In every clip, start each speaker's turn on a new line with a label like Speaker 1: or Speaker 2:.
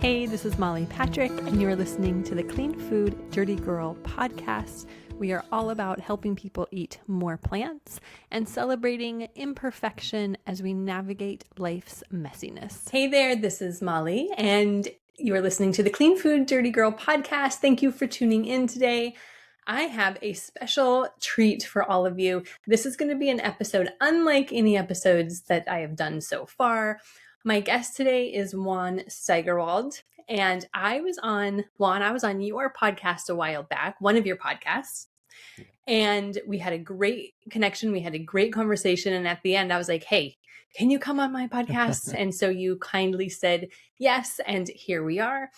Speaker 1: Hey, this is Molly Patrick, and you're listening to the Clean Food Dirty Girl podcast. We are all about helping people eat more plants and celebrating imperfection as we navigate life's messiness. Hey there, this is Molly, and you're listening to the Clean Food Dirty Girl podcast. Thank you for tuning in today. I have a special treat for all of you. This is going to be an episode unlike any episodes that I have done so far. My guest today is Juan Steigerwald, and I was on your podcast a while back, one of your podcasts, and we had a great connection. We had a great conversation, and at the end, I was like, hey, can you come on my podcast? And so you kindly said yes, and here we are.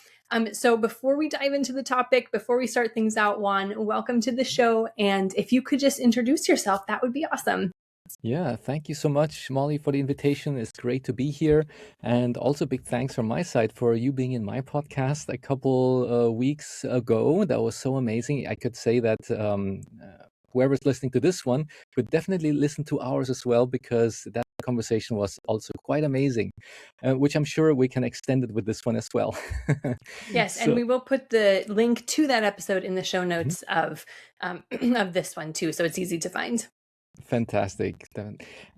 Speaker 1: So before we dive into the topic, before we start things out, Juan, welcome to the show, and if you could just introduce yourself, that would be awesome.
Speaker 2: Yeah, thank you so much, Molly, for the invitation. It's great to be here. And also big thanks from my side for you being in my podcast a couple weeks ago. That was so amazing. I could say that whoever's listening to this one could definitely listen to ours as well, because that conversation was also quite amazing, which I'm sure we can extend it with this one as well.
Speaker 1: Yes, and we will put the link to that episode in the show notes of this one too, so it's easy to find.
Speaker 2: Fantastic.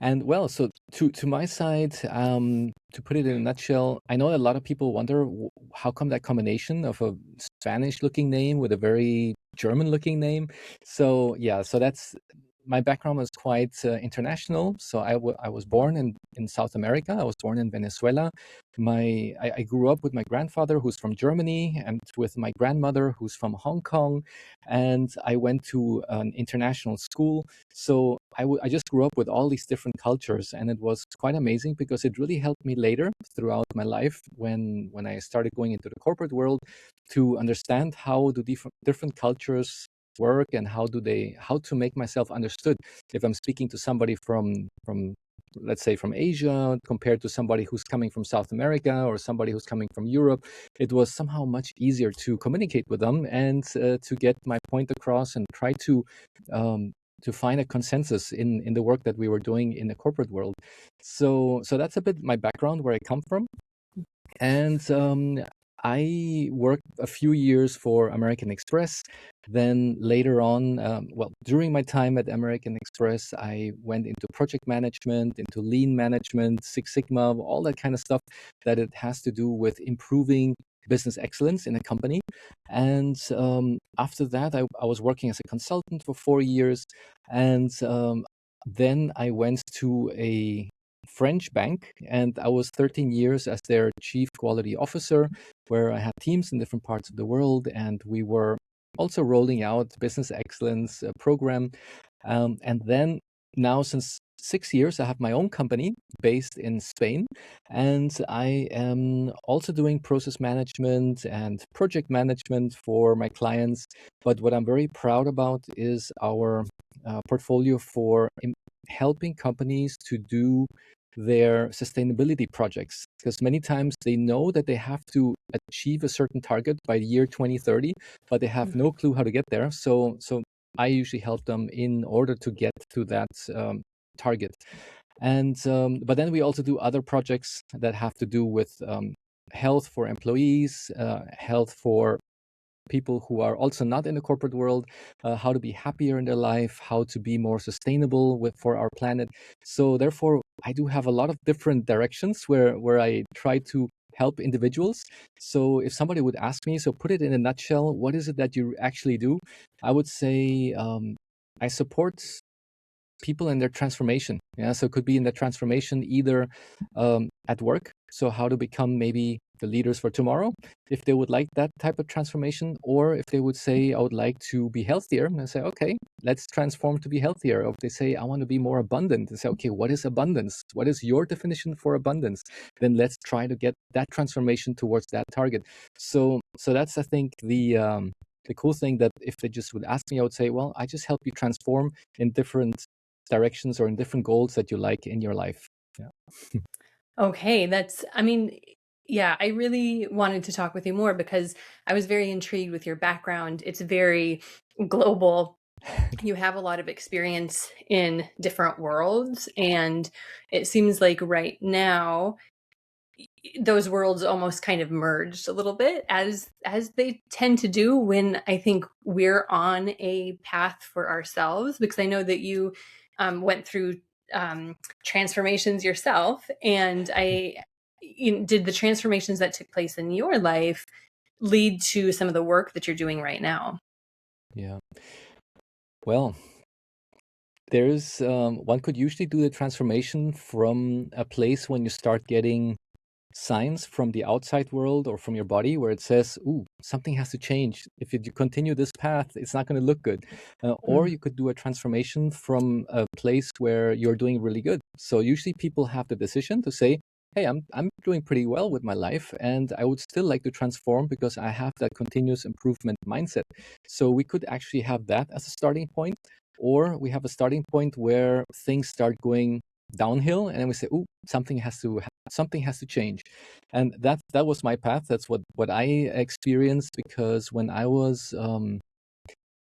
Speaker 2: And well, so to my side, to put it in a nutshell, I know a lot of people wonder how come that combination of a Spanish-looking name with a very German-looking name. So yeah, so that's my background was quite international. So I was born in South America. I was born in Venezuela. I grew up with my grandfather, who's from Germany, and with my grandmother, who's from Hong Kong. And I went to an international school. So I just grew up with all these different cultures, and it was quite amazing because it really helped me later throughout my life when I started going into the corporate world to understand how do different cultures work and how to make myself understood if I'm speaking to somebody from let's say from Asia compared to somebody who's coming from South America or somebody who's coming from Europe. It was somehow much easier to communicate with them and to get my point across and try to find a consensus in the work that we were doing in the corporate world. So that's a bit my background, where I come from. And I worked a few years for American Express. Then later on, during my time at American Express, I went into project management, into lean management, Six Sigma, all that kind of stuff that it has to do with improving business excellence in a company. And after that, I was working as a consultant for 4 years. And then I went to a French bank, and I was 13 years as their chief quality officer, where I had teams in different parts of the world, and we were also rolling out business excellence program. And then now, since 6 years, I have my own company based in Spain, and I am also doing process management and project management for my clients. But what I'm very proud about is our portfolio for helping companies to do their sustainability projects, because many times they know that they have to achieve a certain target by the year 2030, but they have no clue how to get there. So I usually help them in order to get to that target. And but then we also do other projects that have to do with health for employees, health for people who are also not in the corporate world, how to be happier in their life, how to be more sustainable for our planet. So therefore, I do have a lot of different directions where I try to help individuals. So if somebody would ask me, so put it in a nutshell, what is it that you actually do? I would say I support people in their transformation. Yeah, so it could be in the transformation either at work. So how to become maybe the leaders for tomorrow, if they would like that type of transformation, or if they would say, I would like to be healthier, and I say, okay, let's transform to be healthier. Or if they say, I want to be more abundant, and say, okay, what is abundance? What is your definition for abundance? Then let's try to get that transformation towards that target. So that's, I think, the cool thing, that if they just would ask me, I would say, well, I just help you transform in different directions or in different goals that you like in your life. Yeah.
Speaker 1: Okay, yeah, I really wanted to talk with you more because I was very intrigued with your background. It's very global. You have a lot of experience in different worlds, and it seems like right now those worlds almost kind of merged a little bit, as they tend to do when I think we're on a path for ourselves, because I know that you went through transformations yourself, and did the transformations that took place in your life lead to some of the work that you're doing right now?
Speaker 2: Yeah. Well, there's one could usually do the transformation from a place when you start getting signs from the outside world or from your body where it says, "Ooh, something has to change. If you continue this path, it's not going to look good." Or
Speaker 1: Mm.
Speaker 2: you could do a transformation from a place where you're doing really good. So usually people have the decision to say, "Hey, I'm doing pretty well with my life, and I would still like to transform because I have that continuous improvement mindset." So we could actually have that as a starting point, or we have a starting point where things start going downhill, and then we say, "Ooh, something has to change." And that was my path. That's what I experienced, because when I was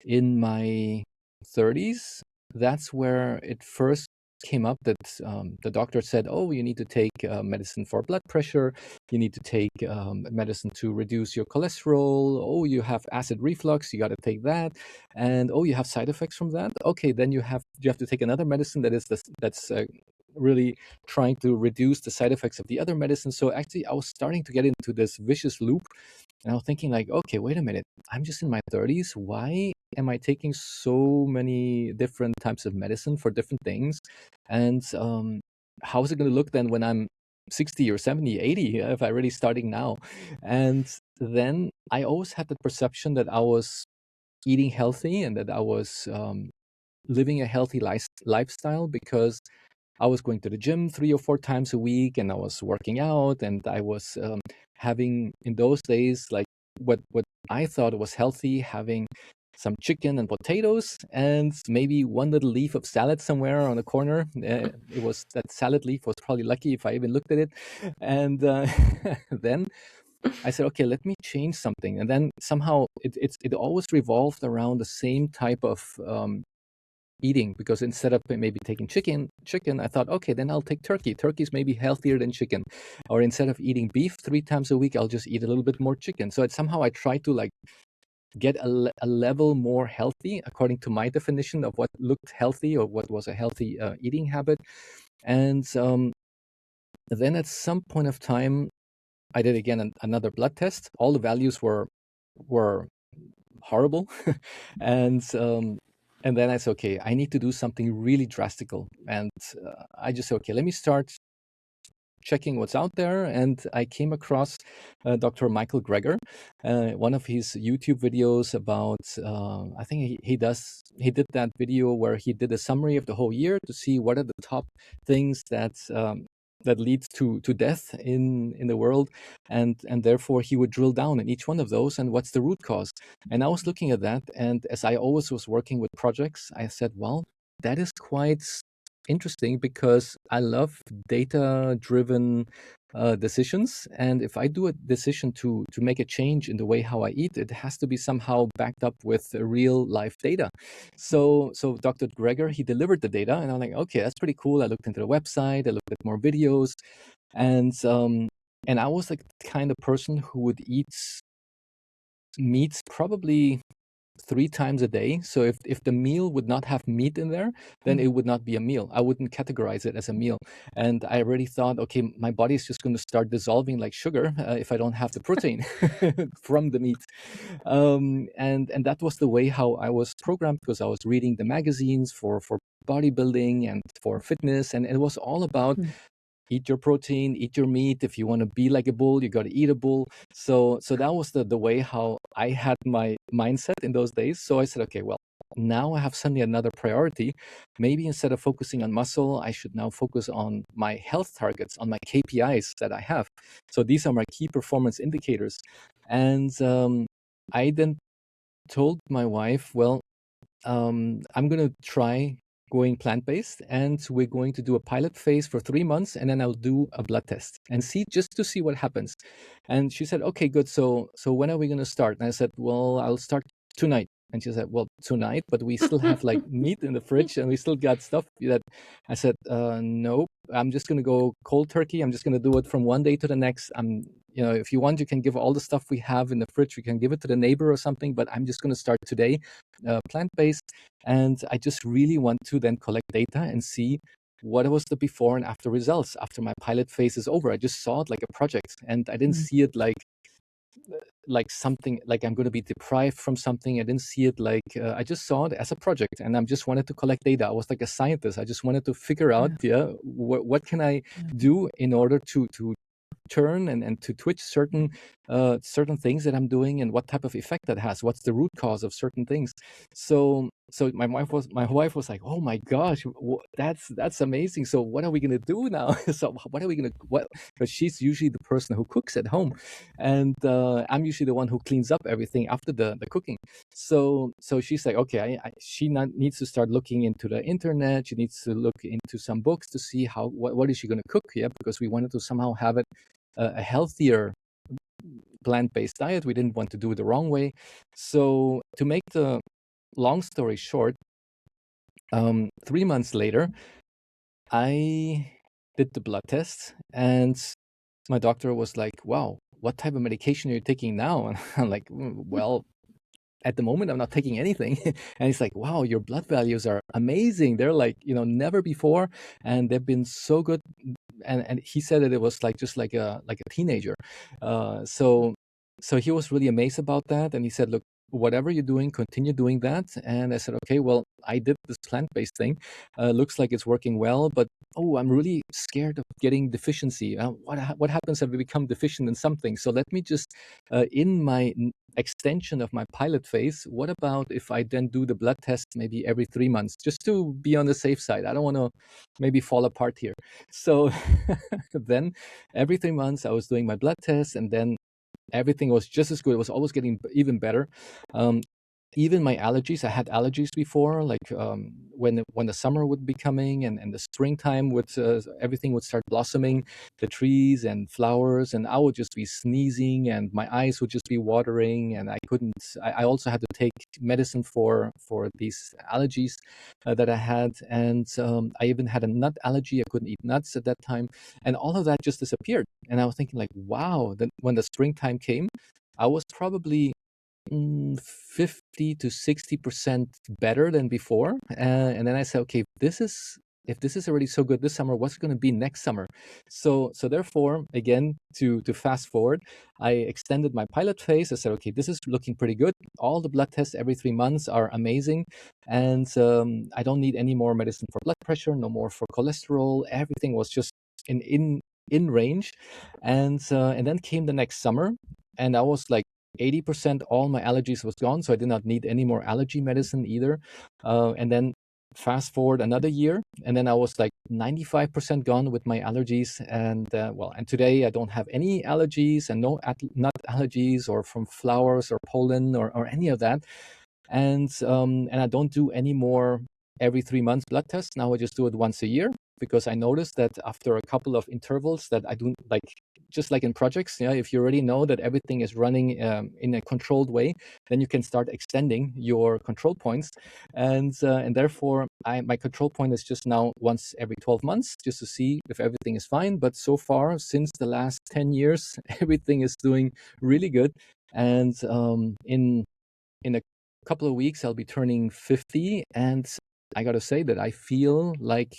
Speaker 2: in my 30s, that's where it first came up that the doctor said, "Oh, you need to take medicine for blood pressure. You need to take medicine to reduce your cholesterol. Oh, you have acid reflux. You got to take that. And oh, you have side effects from that. Okay, then you have to take another medicine that's really trying to reduce the side effects of the other medicine." So actually, I was starting to get into this vicious loop, and I was thinking like, okay, wait a minute. I'm just in my 30s. Why am I taking so many different types of medicine for different things? And how is it going to look then when I'm 60 or 70, 80, if I really starting now? And then I always had the perception that I was eating healthy and that I was living a healthy lifestyle, because I was going to the gym 3 or 4 times a week, and I was working out, and I was having in those days like what I thought was healthy, having some chicken and potatoes and maybe one little leaf of salad somewhere on the corner. It was that salad leaf was probably lucky if I even looked at it. And then I said, okay, let me change something. And then somehow it always revolved around the same type of eating, because instead of maybe taking chicken, I thought, okay, then I'll take turkey. Turkey's maybe healthier than chicken. Or instead of eating beef 3 times a week, I'll just eat a little bit more chicken. So somehow I try to like get a level more healthy according to my definition of what looked healthy or what was a healthy eating habit. And then at some point of time, I did again another blood test. All the values were horrible, and then I said, okay, I need to do something really drastical. And I just said, okay, let me start checking what's out there, and I came across Dr. Michael Greger, one of his YouTube videos about. I think he did that video where he did a summary of the whole year to see what are the top things that leads to death in the world, and therefore he would drill down in each one of those and what's the root cause. And I was looking at that, and as I always was working with projects, I said, well, that is quite interesting, because I love data-driven decisions, and if I do a decision to make a change in the way how I eat, it has to be somehow backed up with real life data. So Dr. Greger, he delivered the data, and I'm like, okay, that's pretty cool. I looked into the website, I looked at more videos, and I was like the kind of person who would eat meats probably 3 times a day. So if the meal would not have meat in there, then it would not be a meal. I wouldn't categorize it as a meal. And I already thought, okay, my body is just going to start dissolving like sugar if I don't have the protein from the meat. And that was the way how I was programmed, because I was reading the magazines for bodybuilding and for fitness, and it was all about eat your protein, eat your meat. If you want to be like a bull, you got to eat a bull. So that was the way how I had my mindset in those days. So I said, okay, well, now I have suddenly another priority. Maybe instead of focusing on muscle, I should now focus on my health targets, on my KPIs that I have. So these are my key performance indicators. And I then told my wife, well, I'm going to try going plant-based, and we're going to do a pilot phase for 3 months, and then I'll do a blood test and see, just to see what happens. And she said, okay, good. So when are we going to start? And I said, well, I'll start tonight. And she said, well, tonight, but we still have like meat in the fridge and we still got stuff that I said, nope, I'm just going to go cold turkey. I'm just going to do it from one day to the next. If you want, you can give all the stuff we have in the fridge. You can give it to the neighbor or something, but I'm just going to start today, plant-based. And I just really want to then collect data and see what was the before and after results after my pilot phase is over. I just saw it like a project, and I didn't see it like something like I'm going to be deprived from something. I didn't see it like I just saw it as a project, and I just wanted to collect data. I was like a scientist. I just wanted to figure out, what can I do in order to turn and to twitch certain things that I'm doing, and what type of effect that has. What's the root cause of certain things? So my wife was like, oh my gosh, that's amazing. So what are we gonna do now? So what are we gonna what? Because she's usually the person who cooks at home, and I'm usually the one who cleans up everything after the cooking. So she's like, okay, she needs to start looking into the internet. She needs to look into some books to see what is she going to cook here, because we wanted to somehow have it a healthier plant-based diet. We didn't want to do it the wrong way. So to make the long story short, 3 months later, I did the blood test, and my doctor was like, wow, what type of medication are you taking now? And I'm like, well, at the moment, I'm not taking anything. And he's like, wow, your blood values are amazing. They're like, never before. And they've been so good. And he said that it was like, just like a teenager. So he was really amazed about that. And he said, look, whatever you're doing, continue doing that. And I said, okay, well, I did this plant-based thing. Looks like it's working well, but I'm really scared of getting deficiency. What happens if we become deficient in something? So let me just, in my extension of my pilot phase, what about if I then do the blood test maybe every 3 months, just to be on the safe side? I don't want to maybe fall apart here. So then every 3 months I was doing my blood test, and then everything was just as good. It was always getting even better. Even my allergies, I had allergies before, like when the summer would be coming, and the springtime would, everything would start blossoming, the trees and flowers, and I would just be sneezing, and my eyes would just be watering, and I also had to take medicine for these allergies that I had, and I even had a nut allergy. I couldn't eat nuts at that time, and all of that just disappeared. And I was thinking like, wow, then when the springtime came, I was probably 50 to 60% better than before. And then I said, okay, if this is already so good this summer, what's going to be next summer? So therefore, again, to fast forward, I extended my pilot phase. I said, okay, this is looking pretty good. All the blood tests every 3 months are amazing. And I don't need any more medicine for blood pressure, no more for cholesterol. Everything was just in range. And then came the next summer, and I was like, 80% all my allergies was gone, so I did not need any more allergy medicine either. And then fast forward another year, and then I was like 95% gone with my allergies. And and today I don't have any allergies, and no nut allergies or from flowers or pollen or any of that. And I don't do any more every 3 months blood tests. Now I just do it once a year, because I noticed that after a couple of intervals that I do, like just like in projects, if you already know that everything is running in a controlled way, then you can start extending your control points, and therefore my control point is just now once every 12 months, just to see if everything is fine. But so far, since the last 10 years, everything is doing really good. And in a couple of weeks, I'll be turning 50, and I got to say that I feel like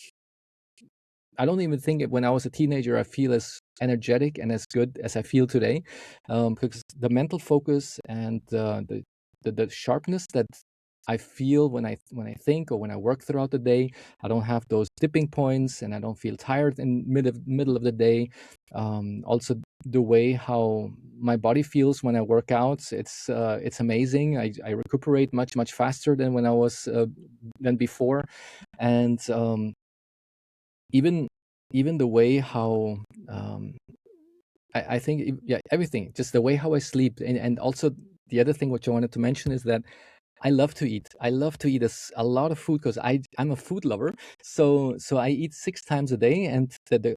Speaker 2: I don't even think when I was a teenager, I feel as energetic and as good as I feel today, because the mental focus and the sharpness that I feel when I think or when I work throughout the day, I don't have those dipping points, and I don't feel tired in middle of the day. Also, the way how my body feels when I work out, it's amazing. I recuperate much faster than when I was than before, and even the way how I think, yeah, everything, just the way how I sleep, and also the other thing which I wanted to mention is that I love to eat. I love to eat a lot of food, because I'm a food lover. So I eat 6 times a day, and the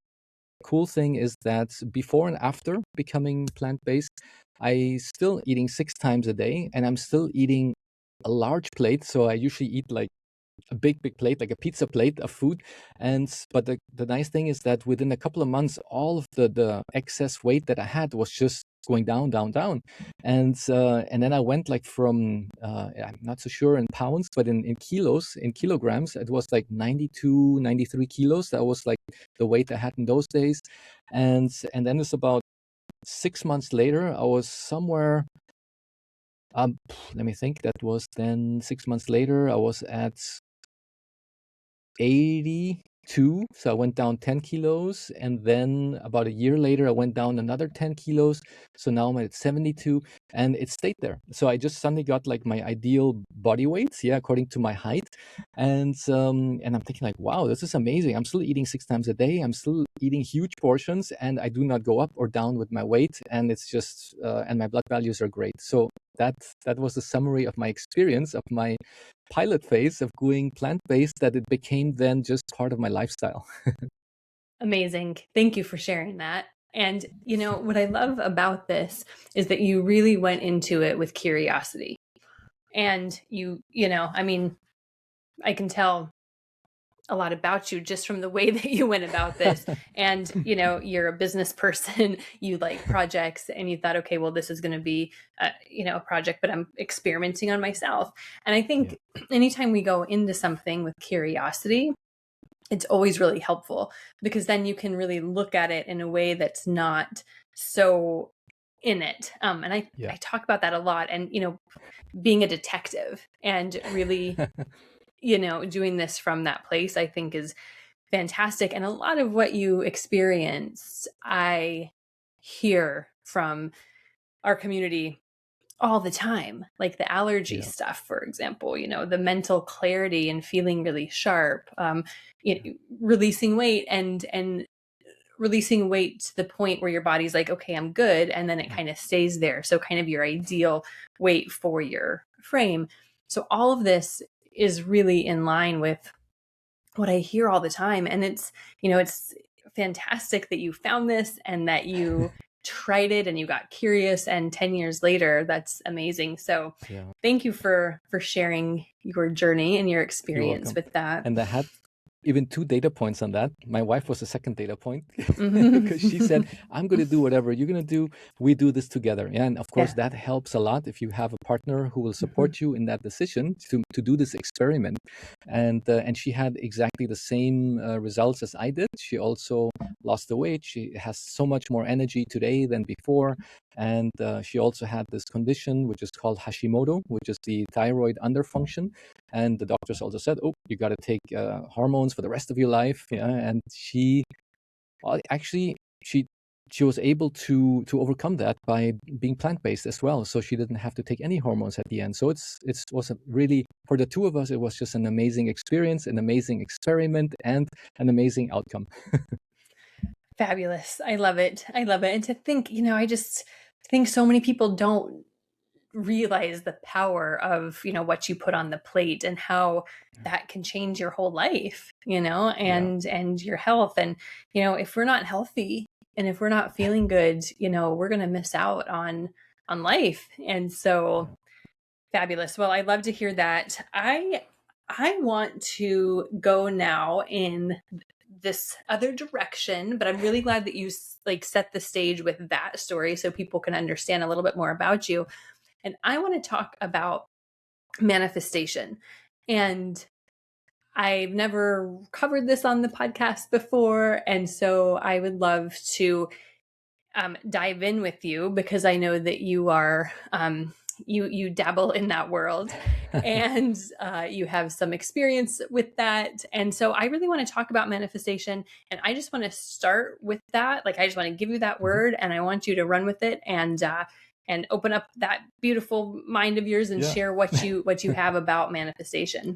Speaker 2: cool thing is that before and after becoming plant-based, I still eating 6 times a day, and I'm still eating a large plate. So I usually eat like a big plate, like a pizza plate of food. But the nice thing is that within a couple of months, all of the excess weight that I had was just going down, down, down. And then I went like from I'm not so sure in pounds, but in kilos, in kilograms, it was like 92, 93 kilos. That was like the weight I had in those days. And then it's about 6 months later, I was somewhere, let me think, that was then 6 months later, I was at 82. So I went down 10 kilos. And then about a year later, I went down another 10 kilos. So now I'm at 72 and it stayed there. So I just suddenly got like my ideal body weight, yeah, according to my height. And I'm thinking like, wow, this is amazing. I'm still eating 6 times a day. I'm still eating huge portions and I do not go up or down with my weight. And it's just, and my blood values are great. So that was the summary of my experience of my pilot phase of going plant-based, that it became then just part of my lifestyle.
Speaker 1: Amazing. Thank you for sharing that. And, what I love about this is that you really went into it with curiosity. And I can tell a lot about you just from the way that you went about this. And, you're a business person, you like projects, and you thought, okay, well, this is going to be, a project, but I'm experimenting on myself. And I think anytime we go into something with curiosity, it's always really helpful, because then you can really look at it in a way that's not so in it. And I talk about that a lot, and, being a detective and really, doing this from that place, I think is fantastic. And a lot of what you experienced, I hear from our community all the time, like the allergy stuff, for example, the mental clarity and feeling really sharp, releasing weight and releasing weight to the point where your body's like, okay, I'm good. And then it kind of stays there. So kind of your ideal weight for your frame. So all of this is really in line with what I hear all the time. And it's fantastic that you found this and that you tried it and you got curious, and 10 years later, that's amazing. So thank you for sharing your journey and your experience with that.
Speaker 2: And I had even 2 data points on that. My wife was the second data point, because she said, I'm going to do whatever you're going to do. We do this together. And of course, that helps a lot if you have a partner who will support you in that decision to do this experiment. And she had exactly the same results as I did. She also lost the weight. She has so much more energy today than before. And she also had this condition, which is called Hashimoto, which is the thyroid underfunction. And the doctors also said, oh, you got to take hormones for the rest of your life. Yeah. And she was able to overcome that by being plant-based as well. So she didn't have to take any hormones at the end. So it was a really, for the two of us, it was just an amazing experience, an amazing experiment, and an amazing outcome.
Speaker 1: Fabulous. I love it. I love it. And to think, I just think so many people don't realize the power of, what you put on the plate and how that can change your whole life, and your health. And, if we're not healthy and if we're not feeling good, we're going to miss out on life. And so fabulous. Well, I'd love to hear that. I want to go now in this other direction, but I'm really glad that you set the stage with that story so people can understand a little bit more about you. And I want to talk about manifestation. And I've never covered this on the podcast before. And so I would love to dive in with you, because I know that you are, you dabble in that world and you have some experience with that. And so I really want to talk about manifestation. And I just want to start with that. Like, I just want to give you that word and I want you to run with it and open up that beautiful mind of yours and share what you have about manifestation.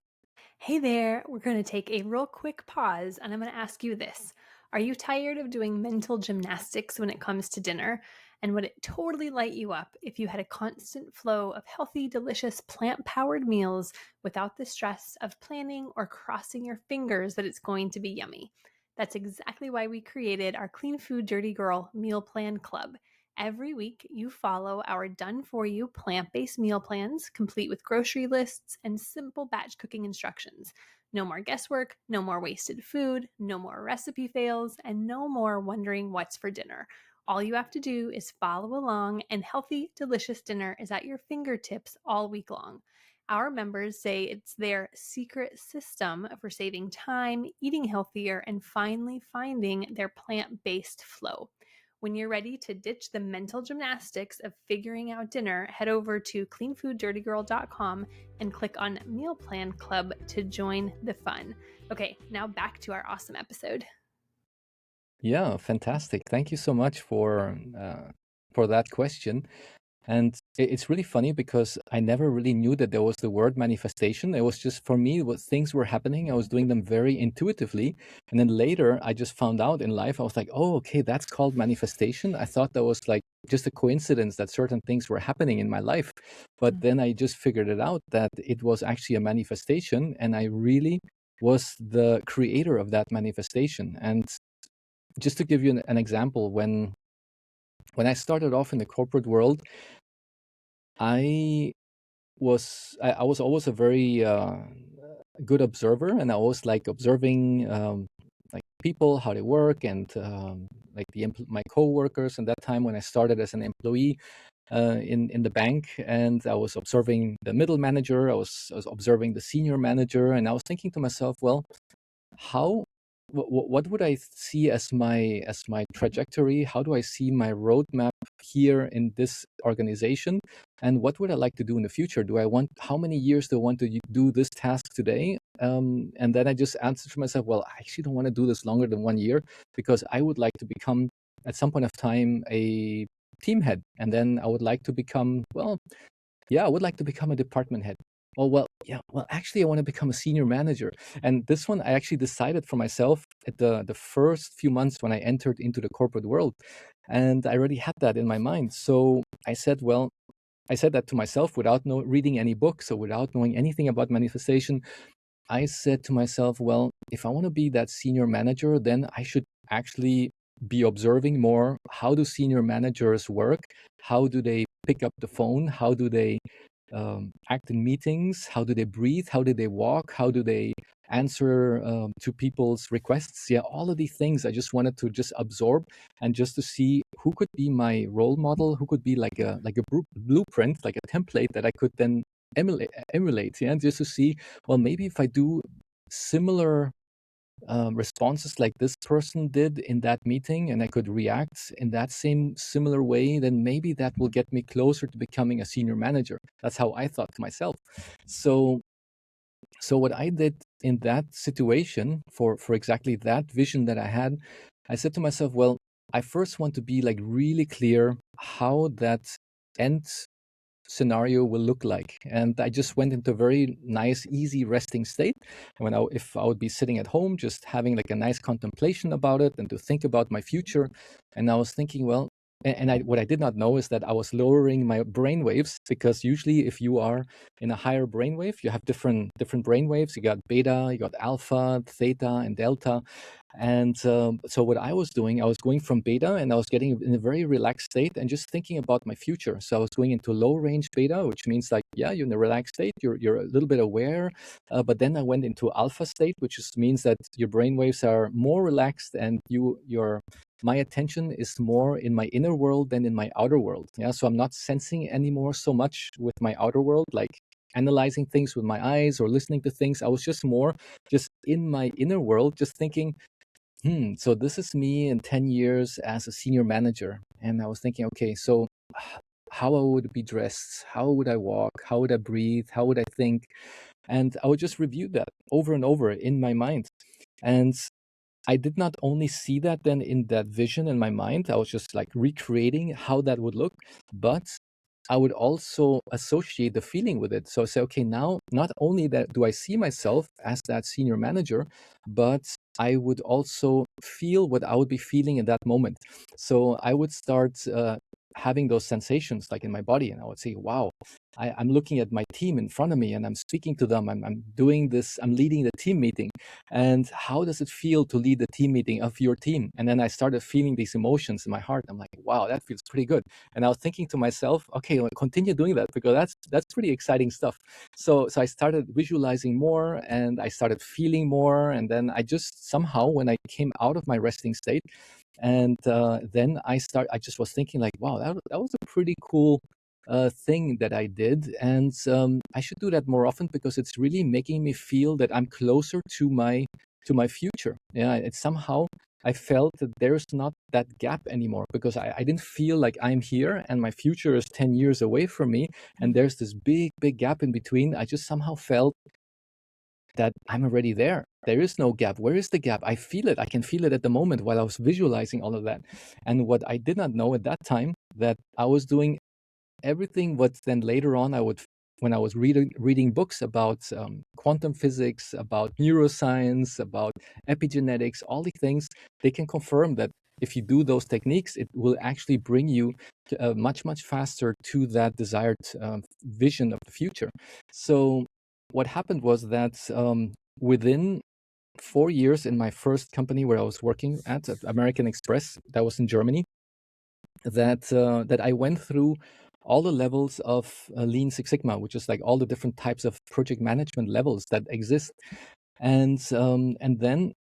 Speaker 1: Hey there, we're going to take a real quick pause and I'm going to ask you this. Are you tired of doing mental gymnastics when it comes to dinner? And would it totally light you up if you had a constant flow of healthy, delicious, plant-powered meals without the stress of planning or crossing your fingers that it's going to be yummy? That's exactly why we created our Clean Food Dirty Girl Meal Plan Club. Every week, you follow our done for you plant based meal plans, complete with grocery lists and simple batch cooking instructions. No more guesswork, no more wasted food, no more recipe fails, and no more wondering what's for dinner. All you have to do is follow along, and healthy, delicious dinner is at your fingertips all week long. Our members say it's their secret system for saving time, eating healthier, and finally finding their plant based flow. When you're ready to ditch the mental gymnastics of figuring out dinner, head over to cleanfooddirtygirl.com and click on Meal Plan Club to join the fun. Okay, now back to our awesome episode.
Speaker 2: Yeah, fantastic. Thank you so much for that question. And it's really funny because I never really knew that there was the word manifestation. It was just, for me, what things were happening. I was doing them very intuitively. And then later I just found out in life, I was like, oh, okay, that's called manifestation. I thought that was like just a coincidence that certain things were happening in my life. But then I just figured it out that it was actually a manifestation, and I really was the creator of that manifestation. And just to give you an example, when I started off in the corporate world, I was always a very good observer, and I always like observing like people, how they work, and like my coworkers. And that time when I started as an employee in the bank, and I was observing the middle manager, I was observing the senior manager, and I was thinking to myself, well, how what would I see as my trajectory? How do I see my roadmap here in this organization? And what would I like to do in the future? How many years do I want to do this task today? And then I just answered to myself, well, I actually don't want to do this longer than 1 year, because I would like to become at some point of time a team head. And then I would like to become, well, yeah, I would like to become a department head. Oh, well, yeah, well, actually, I want to become a senior manager. And this one, I actually decided for myself at the first few months when I entered into the corporate world. And I already had that in my mind. So I said, well, I said that to myself without reading any books or without knowing anything about manifestation. I said to myself, well, if I want to be that senior manager, then I should actually be observing more. How do senior managers work? How do they pick up the phone? How do they act in meetings? How do they breathe? How do they walk? How do they answer to people's requests? Yeah, all of these things I just wanted to just absorb, and just to see who could be my role model, who could be like a blueprint, like a template that I could then emulate. Yeah, just to see, well, maybe if I do similar responses like this person did in that meeting, and I could react in that same similar way, then maybe that will get me closer to becoming a senior manager. That's how I thought to myself. So what I did in that situation, for exactly that vision that I had, I said to myself, well, I first want to be like really clear how that end scenario will look like. And I just went into a very nice, easy resting state. And if I would be sitting at home, just having like a nice contemplation about it and to think about my future. And I was thinking, well, what I did not know is that I was lowering my brain waves, because usually if you are in a higher brainwave, you have different brain waves. You got beta, you got alpha, theta, and delta. And so what I was doing, I was going from beta, and I was getting in a very relaxed state and just thinking about my future. So I was going into low range beta, which means like, yeah, you're in a relaxed state, you're a little bit aware. But then I went into alpha state, which just means that your brain waves are more relaxed, and my attention is more in my inner world than in my outer world. Yeah, so I'm not sensing anymore so much with my outer world, like analyzing things with my eyes or listening to things. I was just more just in my inner world, just thinking, so this is me in 10 years as a senior manager. And I was thinking, okay, so how I would be dressed, how would I walk, how would I breathe, how would I think? And I would just review that over and over in my mind. And I did not only see that then in that vision in my mind, I was just like recreating how that would look, but I would also associate the feeling with it. So I say, okay, now not only that do I see myself as that senior manager, but I would also feel what I would be feeling in that moment. So I would start having those sensations like in my body, and I would say, wow, I'm looking at my team in front of me and I'm speaking to them. I'm doing this, I'm leading the team meeting. And how does it feel to lead the team meeting of your team? And then I started feeling these emotions in my heart. I'm like, wow, that feels pretty good. And I was thinking to myself, okay, well, continue doing that, because that's pretty exciting stuff. So I started visualizing more and I started feeling more. And then I just somehow, when I came out of my resting state, and then I just was thinking like, wow, that was a pretty cool thing that I did, and I should do that more often, because it's really making me feel that I'm closer to my future. Yeah, it's somehow I felt that there's not that gap anymore, because I didn't feel like I'm here and my future is 10 years away from me, and there's this big gap in between. I just somehow felt that I'm already there. There is no gap. Where is the gap? I feel it. I can feel it at the moment while I was visualizing all of that. And what I did not know at that time, that I was doing everything what then later on when I was reading books about quantum physics, about neuroscience, about epigenetics, all these things, they can confirm that if you do those techniques, it will actually bring you much faster to that desired vision of the future. So what happened was that within 4 years in my first company where I was working at American Express, that was in Germany, that I went through all the levels of Lean Six Sigma, which is like all the different types of project management levels that exist. And then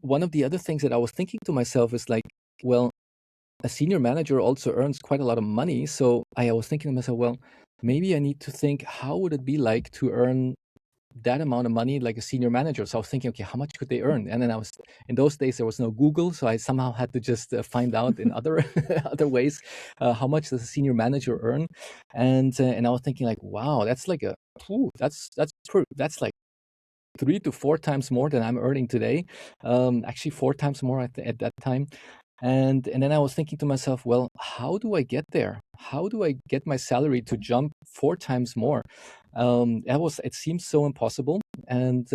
Speaker 2: one of the other things that I was thinking to myself is like, well, a senior manager also earns quite a lot of money. So I was thinking to myself, well, maybe I need to think, how would it be like to earn that amount of money like a senior manager? So I was thinking, okay, how much could they earn? And then in those days there was no Google, so I somehow had to just find out in other other ways how much does a senior manager earn. And I was thinking like, wow, that's like that's like 3 to 4 times more than I'm earning today. Actually 4 times more at that time. And then I was thinking to myself, well, how do I get there? How do I get my salary to jump 4 times more? It seems so impossible. And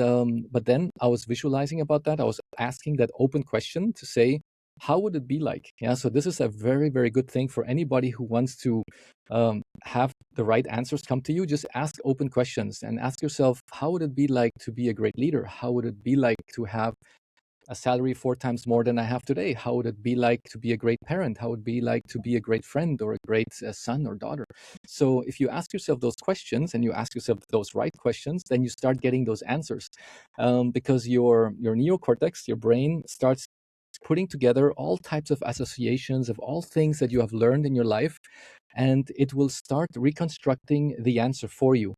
Speaker 2: but then I was visualizing about that. I was asking that open question to say, how would it be like? Yeah. So this is a very, very good thing for anybody who wants to have the right answers come to you. Just ask open questions and ask yourself, how would it be like to be a great leader? How would it be like to have a salary 4 times more than I have today? How would it be like to be a great parent? How would it be like to be a great friend or a great son or daughter? So if you ask yourself those questions and you ask yourself those right questions, then you start getting those answers, because your neocortex, your brain, starts putting together all types of associations of all things that you have learned in your life, and it will start reconstructing the answer for you.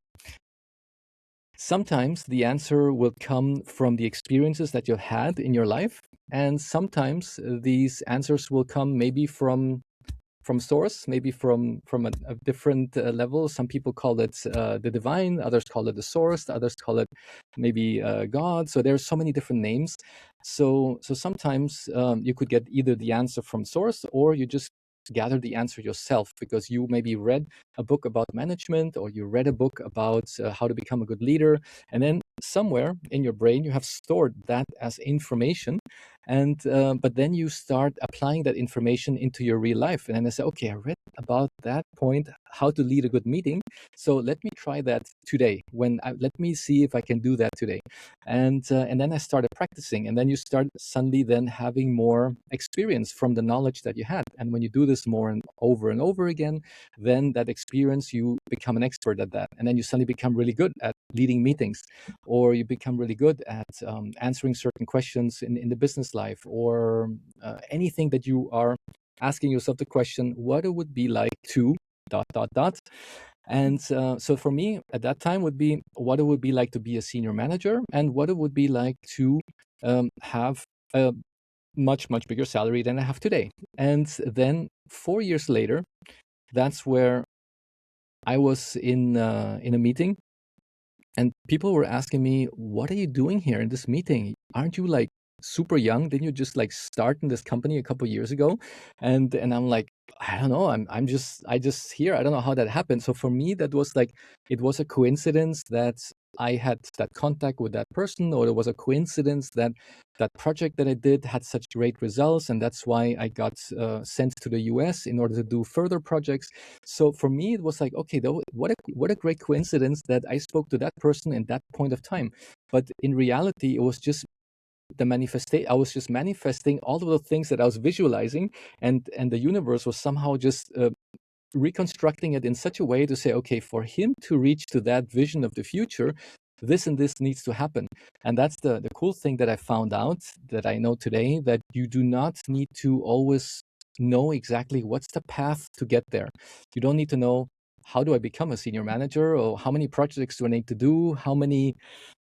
Speaker 2: Sometimes the answer will come from the experiences that you've had in your life, and sometimes these answers will come maybe from source, maybe from a different level. Some people call it the divine, others call it the source, others call it maybe God. So there's so many different names. So sometimes you could get either the answer from source, or you just gather the answer yourself, because you maybe read a book about management, or you read a book about how to become a good leader, and then somewhere in your brain you have stored that as information, and but then you start applying that information into your real life. And then I say, okay, I read about that point, how to lead a good meeting, so let me try that today. Let me see if I can do that today. And then I started practicing, and then you start suddenly then having more experience from the knowledge that you had. And when you do this more and over again, then that experience, you become an expert at that, and then you suddenly become really good at leading meetings, or you become really good at answering certain questions in the business life, or anything that you are asking yourself the question, what it would be like to ... And so for me at that time would be what it would be like to be a senior manager, and what it would be like to have a much bigger salary than I have today. And then 4 years later, that's where I was in a meeting, and people were asking me, what are you doing here in this meeting? Aren't you like super young? Didn't you just like start in this company a couple of years ago? And I'm like, I don't know. I just here. I don't know how that happened. So for me, that was like, it was a coincidence that I had that contact with that person, or it was a coincidence that that project that I did had such great results, and that's why I got sent to the US in order to do further projects. So for me, it was like, okay, what a great coincidence that I spoke to that person in that point of time. But in reality, it was just I was just manifesting all of the things that I was visualizing, and the universe was somehow just reconstructing it in such a way to say, okay, for him to reach to that vision of the future, this and this needs to happen. And that's the cool thing that I found out, that I know today, that you do not need to always know exactly what's the path to get there. You don't need to know, how do I become a senior manager, or how many projects do I need to do, how many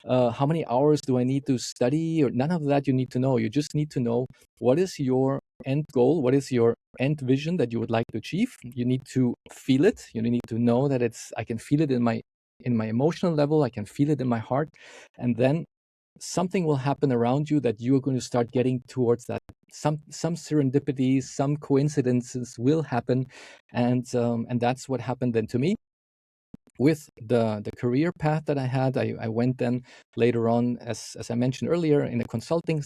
Speaker 2: hours do I need to study, or none of that you need to know. You just need to know, what is your end goal, what is your end vision that you would like to achieve. You need to feel it. You need to know that I can feel it in my emotional level. I can feel it in my heart. And then something will happen around you that you are going to start getting towards that. Some serendipity, some coincidences will happen. And that's what happened then to me with the career path that I had. I went then later on, as I mentioned earlier, in a consulting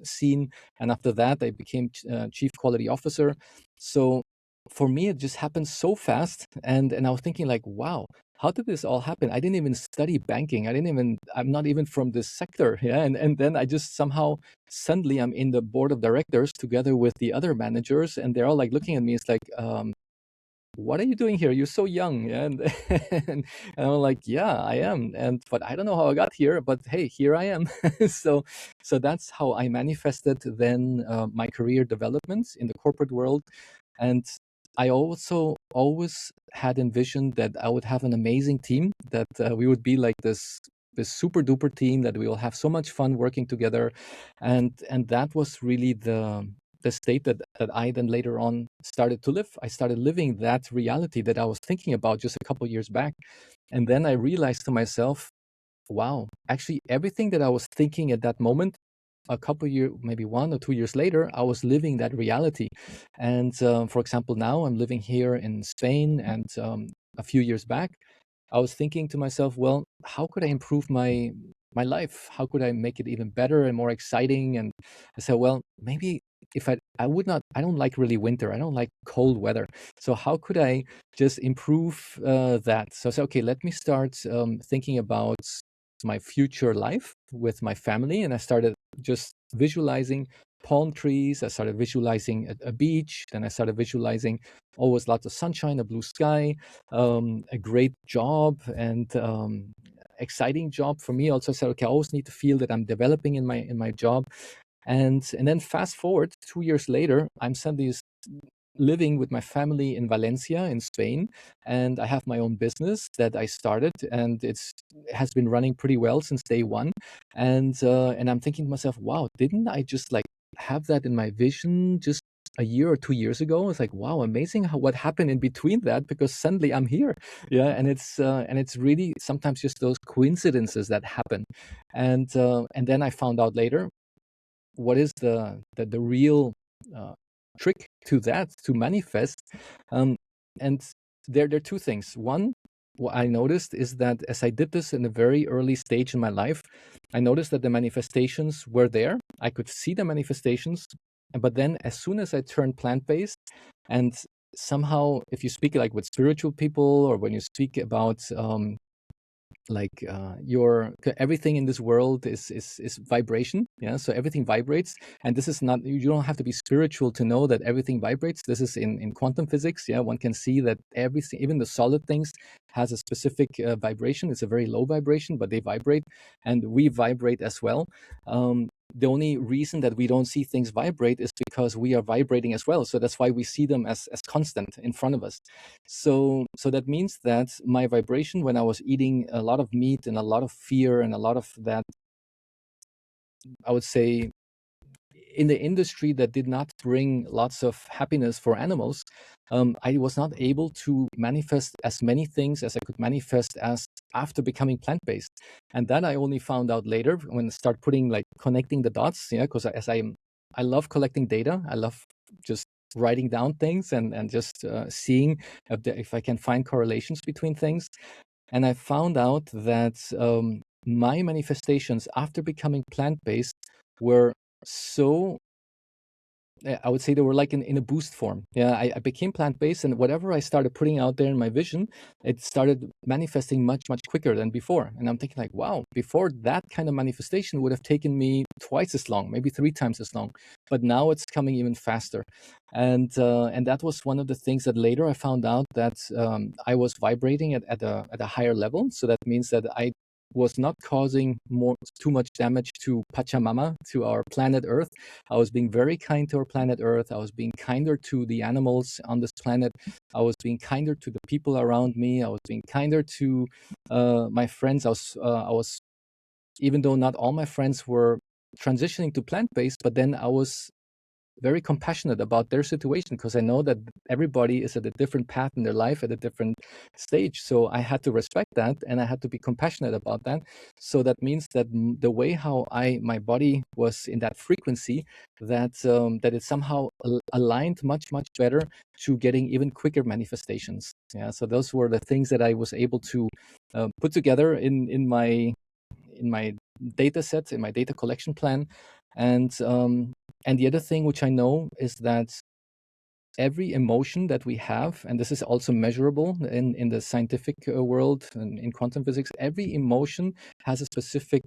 Speaker 2: scene, and after that I became chief quality officer. So for me, it just happened so fast, and I was thinking like, wow, how did this all happen? I didn't even study banking. I'm not even from this sector. Yeah. And then I just somehow suddenly I'm in the board of directors together with the other managers, and they're all like looking at me. It's like, what are you doing here? You're so young. Yeah. And I'm like, yeah, I am. But I don't know how I got here, but hey, here I am. So that's how I manifested then my career development in the corporate world. And I also always had envisioned that I would have an amazing team, that we would be like this super duper team, that we will have so much fun working together. And that was really the state that I then later on started to live. I started living that reality that I was thinking about just a couple years back. And then I realized to myself, wow, actually everything that I was thinking at that moment, a couple years, maybe 1 or 2 years later, I was living that reality. And for example, now I'm living here in Spain, and a few years back, I was thinking to myself, well, how could I improve my life? How could I make it even better and more exciting? And I said, well, maybe if I would not, I don't like really winter. I don't like cold weather. So how could I just improve that? So I said, okay, let me start thinking about my future life with my family. And I started just visualizing palm trees. I started visualizing a beach. Then I started visualizing always lots of sunshine, a blue sky, a great job, and exciting job for me. Also, I said, okay, I always need to feel that I'm developing in my job. And then fast forward 2 years later, I'm suddenly living with my family in Valencia in Spain, and I have my own business that I started, and it has been running pretty well since day one. And I'm thinking to myself, wow, didn't I just like have that in my vision just a year or 2 years ago? It's like, wow, amazing how what happened in between that, because suddenly I'm here. Yeah. And it's really sometimes just those coincidences that happen. And then I found out later what is the real uh, trick to that, to manifest. And there are two things. One, what I noticed is that as I did this in a very early stage in my life, I noticed that the manifestations were there. I could see the manifestations, but then as soon as I turned plant-based, and somehow if you speak like with spiritual people, or when you speak about like your everything in this world is vibration. Yeah, so everything vibrates, and this is not, you don't have to be spiritual to know that everything vibrates. This is in quantum physics. Yeah, one can see that everything, even the solid things, has a specific vibration. It's a very low vibration, but they vibrate, and we vibrate as well. The only reason that we don't see things vibrate is because we are vibrating as well. So that's why we see them as constant in front of us. So that means that my vibration, when I was eating a lot of meat and a lot of fear and a lot of that, I would say, in the industry that did not bring lots of happiness for animals, I was not able to manifest as many things as I could manifest as after becoming plant-based. And that I only found out later when I start putting, like, connecting the dots. Yeah, because I love collecting data. I love just writing down things and just seeing if I can find correlations between things. And I found out that my manifestations after becoming plant-based were so, I would say they were like in a boost form. Yeah, I became plant-based, and whatever I started putting out there in my vision, it started manifesting much, much quicker than before. And I'm thinking like, wow, before that kind of manifestation would have taken me twice as long, maybe 3 times as long. But now it's coming even faster. And that was one of the things that later I found out that I was vibrating at a higher level. So that means that I was not causing too much damage to Pachamama, to our planet Earth. I was being very kind to our planet Earth. I was being kinder to the animals on this planet. I was being kinder to the people around me. I was being kinder to my friends. I was, even though not all my friends were transitioning to plant-based, but then I was very compassionate about their situation, because I know that everybody is at a different path in their life, at a different stage. So I had to respect that, and I had to be compassionate about that. So that means that the way how my body was in that frequency, that that it somehow aligned much, much better to getting even quicker manifestations. Yeah. So those were the things that I was able to put together in my data set, in my data collection plan. And the other thing which I know is that every emotion that we have, and this is also measurable in the scientific world and in quantum physics, every emotion has a specific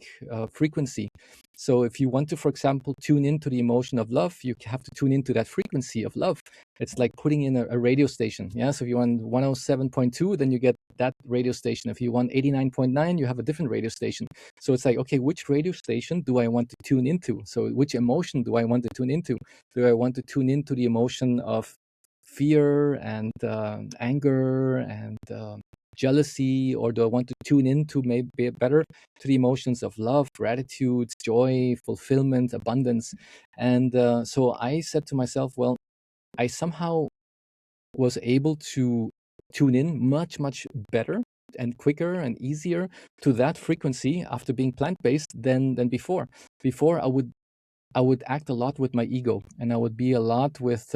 Speaker 2: frequency. So if you want to, for example, tune into the emotion of love, you have to tune into that frequency of love. It's like putting in a radio station. Yeah. So if you want 107.2, then you get that radio station. If you want 89.9, you have a different radio station. So it's like, okay, which radio station do I want to tune into? So which emotion do I want to tune into? Do I want to tune into the emotion of fear and anger and jealousy, or do I want to tune into maybe better to the emotions of love, gratitude, joy, fulfillment, abundance? And so I said to myself, well, I somehow was able to tune in much, much better and quicker and easier to that frequency after being plant-based than before. Before I would act a lot with my ego, and I would be a lot with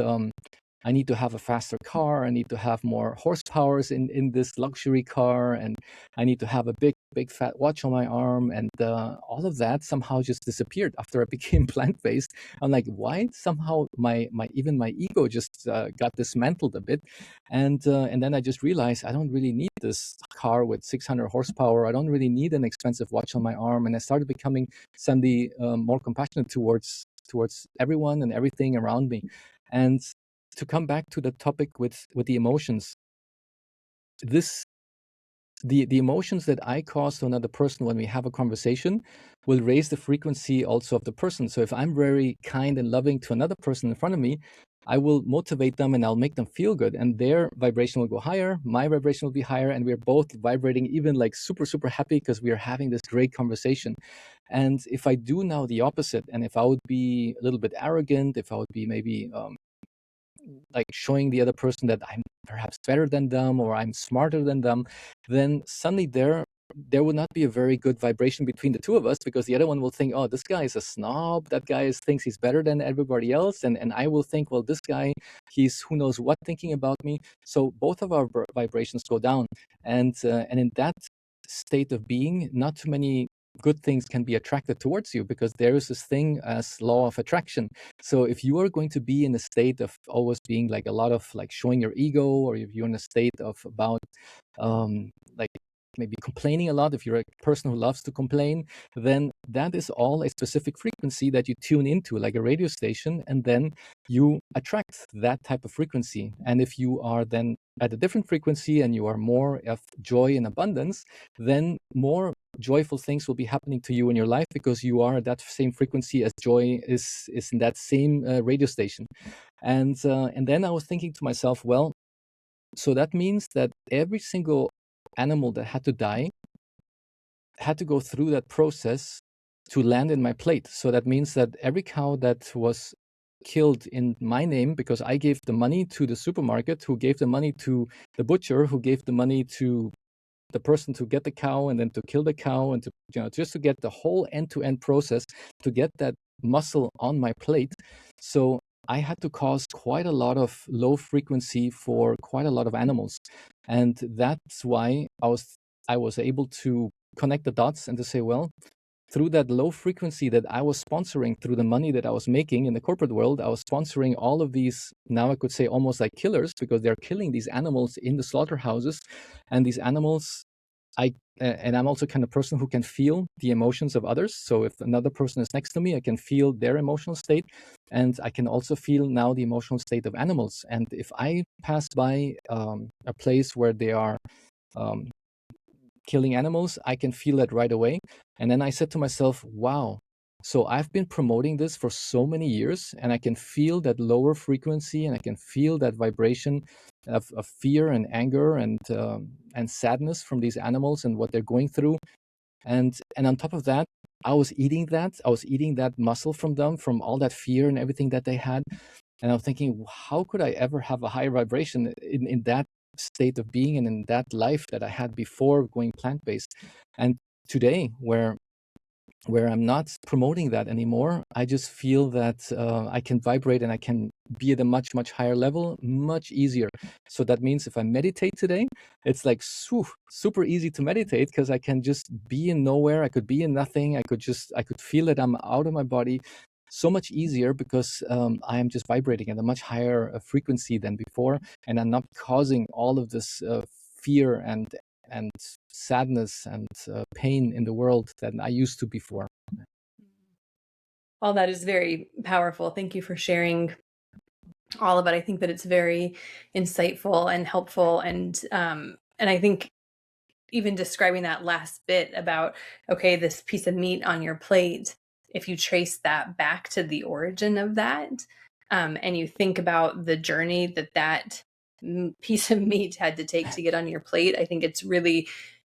Speaker 2: I need to have a faster car. I need to have more horsepowers in this luxury car, and I need to have a big fat watch on my arm. And all of that somehow just disappeared after I became plant-based. I'm like, why? Somehow my even my ego just got dismantled a bit, and then I just realized I don't really need this car with 600 horsepower. I don't really need an expensive watch on my arm, and I started becoming suddenly more compassionate towards everyone and everything around me. And to come back to the topic with the emotions, this the emotions that I cause to another person when we have a conversation will raise the frequency also of the person. So if I'm very kind and loving to another person in front of me, I will motivate them and I'll make them feel good, and their vibration will go higher, my vibration will be higher, and we're both vibrating even like super, super happy because we are having this great conversation. And if I do now the opposite, and if I would be a little bit arrogant, if I would be maybe like showing the other person that I'm perhaps better than them or I'm smarter than them, then suddenly there would not be a very good vibration between the two of us, because the other one will think, oh, this guy is a snob, that guy thinks he's better than everybody else, and I will think, well, this guy, he's who knows what thinking about me. So both of our vibrations go down, and in that state of being, not too many good things can be attracted towards you, because there is this thing as law of attraction. So if you are going to be in a state of always being like a lot of like showing your ego, or if you're in a state of about like maybe complaining a lot, if you're a person who loves to complain, then that is all a specific frequency that you tune into like a radio station, and then you attract that type of frequency. And if you are then at a different frequency and you are more of joy and abundance, then more joyful things will be happening to you in your life, because you are at that same frequency as joy is in that same radio station. And then I was thinking to myself, well, so that means that every single animal that had to die had to go through that process to land in my plate. So that means that every cow that was killed in my name, because I gave the money to the supermarket, who gave the money to the butcher, who gave the money to the person to get the cow and then to kill the cow, and to, just to get the whole end-to-end process to get that muscle on my plate. So I had to cause quite a lot of low frequency for quite a lot of animals. And that's why I was able to connect the dots and to say, well, through that low frequency that I was sponsoring, through the money that I was making in the corporate world, I was sponsoring all of these, now I could say almost like killers, because they're killing these animals in the slaughterhouses. And these animals, and I'm also kind of person who can feel the emotions of others. So if another person is next to me, I can feel their emotional state. And I can also feel now the emotional state of animals. And if I pass by a place where they are um, killing animals, I can feel it right away. And then I said to myself, wow, so I've been promoting this for so many years, and I can feel that lower frequency, and I can feel that vibration of fear and anger and sadness from these animals and what they're going through. And on top of that, I was eating that muscle from them, from all that fear and everything that they had. And I'm thinking, how could I ever have a higher vibration in that state of being and in that life that I had before going plant-based? And today, where I'm not promoting that anymore, I just feel that I can vibrate and I can be at a much, much higher level, much easier. So that means if I meditate today, it's like super easy to meditate, because I can just be in nowhere. I could be in nothing. I could feel it. I'm out of my body. So much easier, because I am just vibrating at a much higher frequency than before, and I'm not causing all of this fear and sadness and pain in the world than I used to before.
Speaker 1: Well, that is very powerful. Thank you for sharing all of it. I think that it's very insightful and helpful, and I think even describing that last bit about, okay, this piece of meat on your plate, if you trace that back to the origin of that, and you think about the journey that piece of meat had to take to get on your plate, I think it's really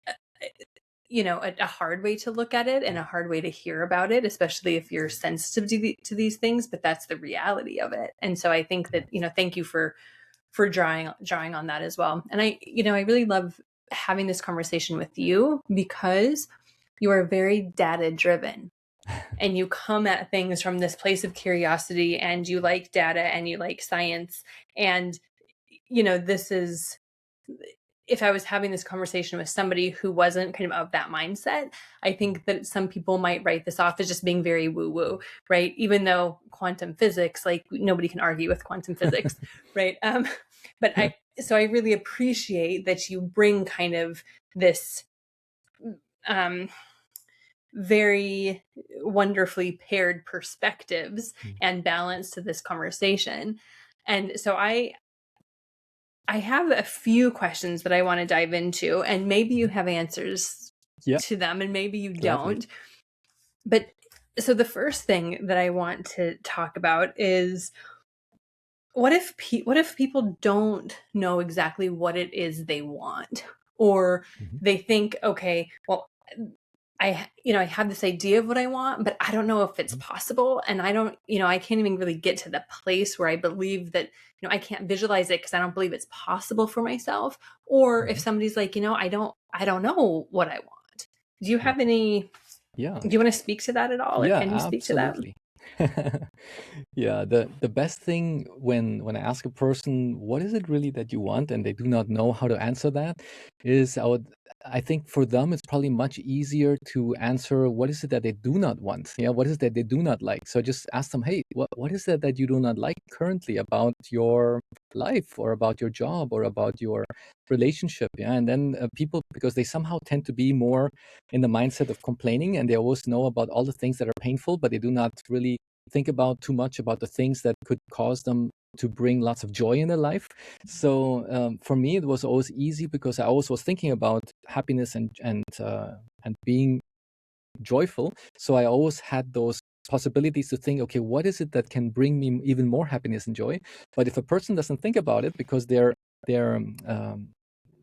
Speaker 1: a hard way to look at it and a hard way to hear about it, especially if you're sensitive to these things, but that's the reality of it. And so I think that, thank you for drawing on that as well. And I really love having this conversation with you, because you are very data driven and you come at things from this place of curiosity, and you like data and you like science. And, this is, if I was having this conversation with somebody who wasn't kind of that mindset, I think that some people might write this off as just being very woo-woo, right? Even though quantum physics, like, nobody can argue with quantum physics, right? But I really appreciate that you bring kind of this very wonderfully paired perspectives and balance to this conversation. And so I have a few questions that I want to dive into, and maybe you have answers to them, and maybe you don't. But so the first thing that I want to talk about is, what if people don't know exactly what it is they want, or they think, okay, well, I have this idea of what I want, but I don't know if it's possible. And I don't, I can't even really get to the place where I believe that, I can't visualize it because I don't believe it's possible for myself. Or if somebody's like, I don't know what I want. Do you have any, do you want to speak to that at all? Or can you speak to that?
Speaker 2: Yeah, the best thing when I ask a person, what is it really that you want, and they do not know how to answer that, is I think for them it's probably much easier to answer, what is it that they do not want? Yeah, what is it that they do not like? So just ask them, hey, what is it that you do not like currently about your life, or about your job, or about your relationship? Yeah, and then people, because they somehow tend to be more in the mindset of complaining, and they always know about all the things that are painful, but they do not really think about too much about the things that could cause them to bring lots of joy in their life. So for me, it was always easy, because I always was thinking about happiness and being joyful. So I always had those possibilities to think, okay, what is it that can bring me even more happiness and joy? But if a person doesn't think about it, because they're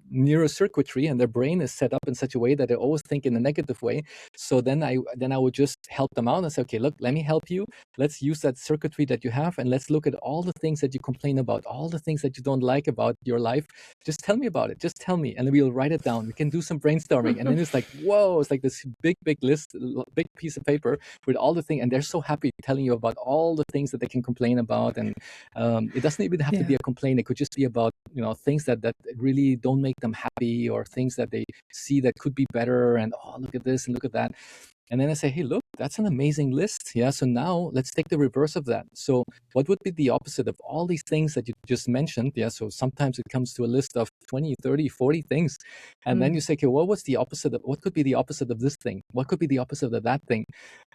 Speaker 2: neurocircuitry and their brain is set up in such a way that they always think in a negative way. So then I would just help them out and say, okay, look, let me help you. Let's use that circuitry that you have, and let's look at all the things that you complain about, all the things that you don't like about your life. Just tell me about it. Just tell me, and we'll write it down. We can do some brainstorming. And then it's like, whoa, it's like this big list, big piece of paper with all the things. And they're so happy telling you about all the things that they can complain about. And it doesn't even have to be a complaint. It could just be about, things that really don't make make them happy, or things that they see that could be better, and oh, look at this and look at that. And then I say, hey, look, that's an amazing list. Yeah. So now let's take the reverse of that. So what would be the opposite of all these things that you just mentioned? Yeah. So sometimes it comes to a list of 20, 30, 40 things. And then you say, okay, what could be the opposite of this thing? What could be the opposite of that thing?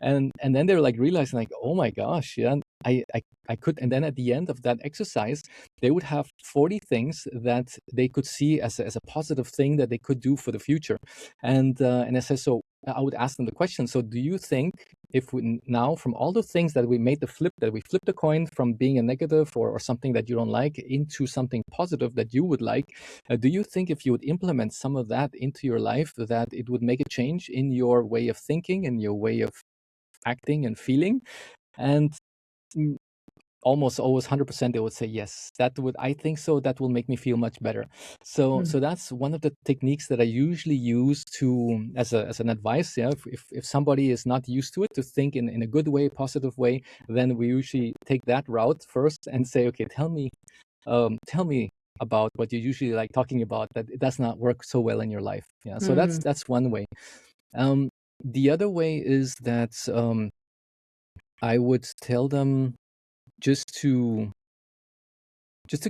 Speaker 2: And then they're like realizing like, oh my gosh, yeah, I could. And then at the end of that exercise, they would have 40 things that they could see as a positive thing that they could do for the future. And I said, so I would ask them the question. So do you think if we now, from all the things that we made that we flipped the coin from being a negative or something that you don't like into something positive that you would like, do you think if you would implement some of that into your life, that it would make a change in your way of thinking and your way of acting and feeling? And mm, almost always 100% they would say yes, I think so, that will make me feel much better. So that's one of the techniques that I usually use to as an advice. Yeah, if somebody is not used to it, to think in a good way, positive way, then we usually take that route first and say, okay, tell me about what you usually like talking about that it does not work so well in your life. Yeah, so that's one way. The other way is that I would tell them just to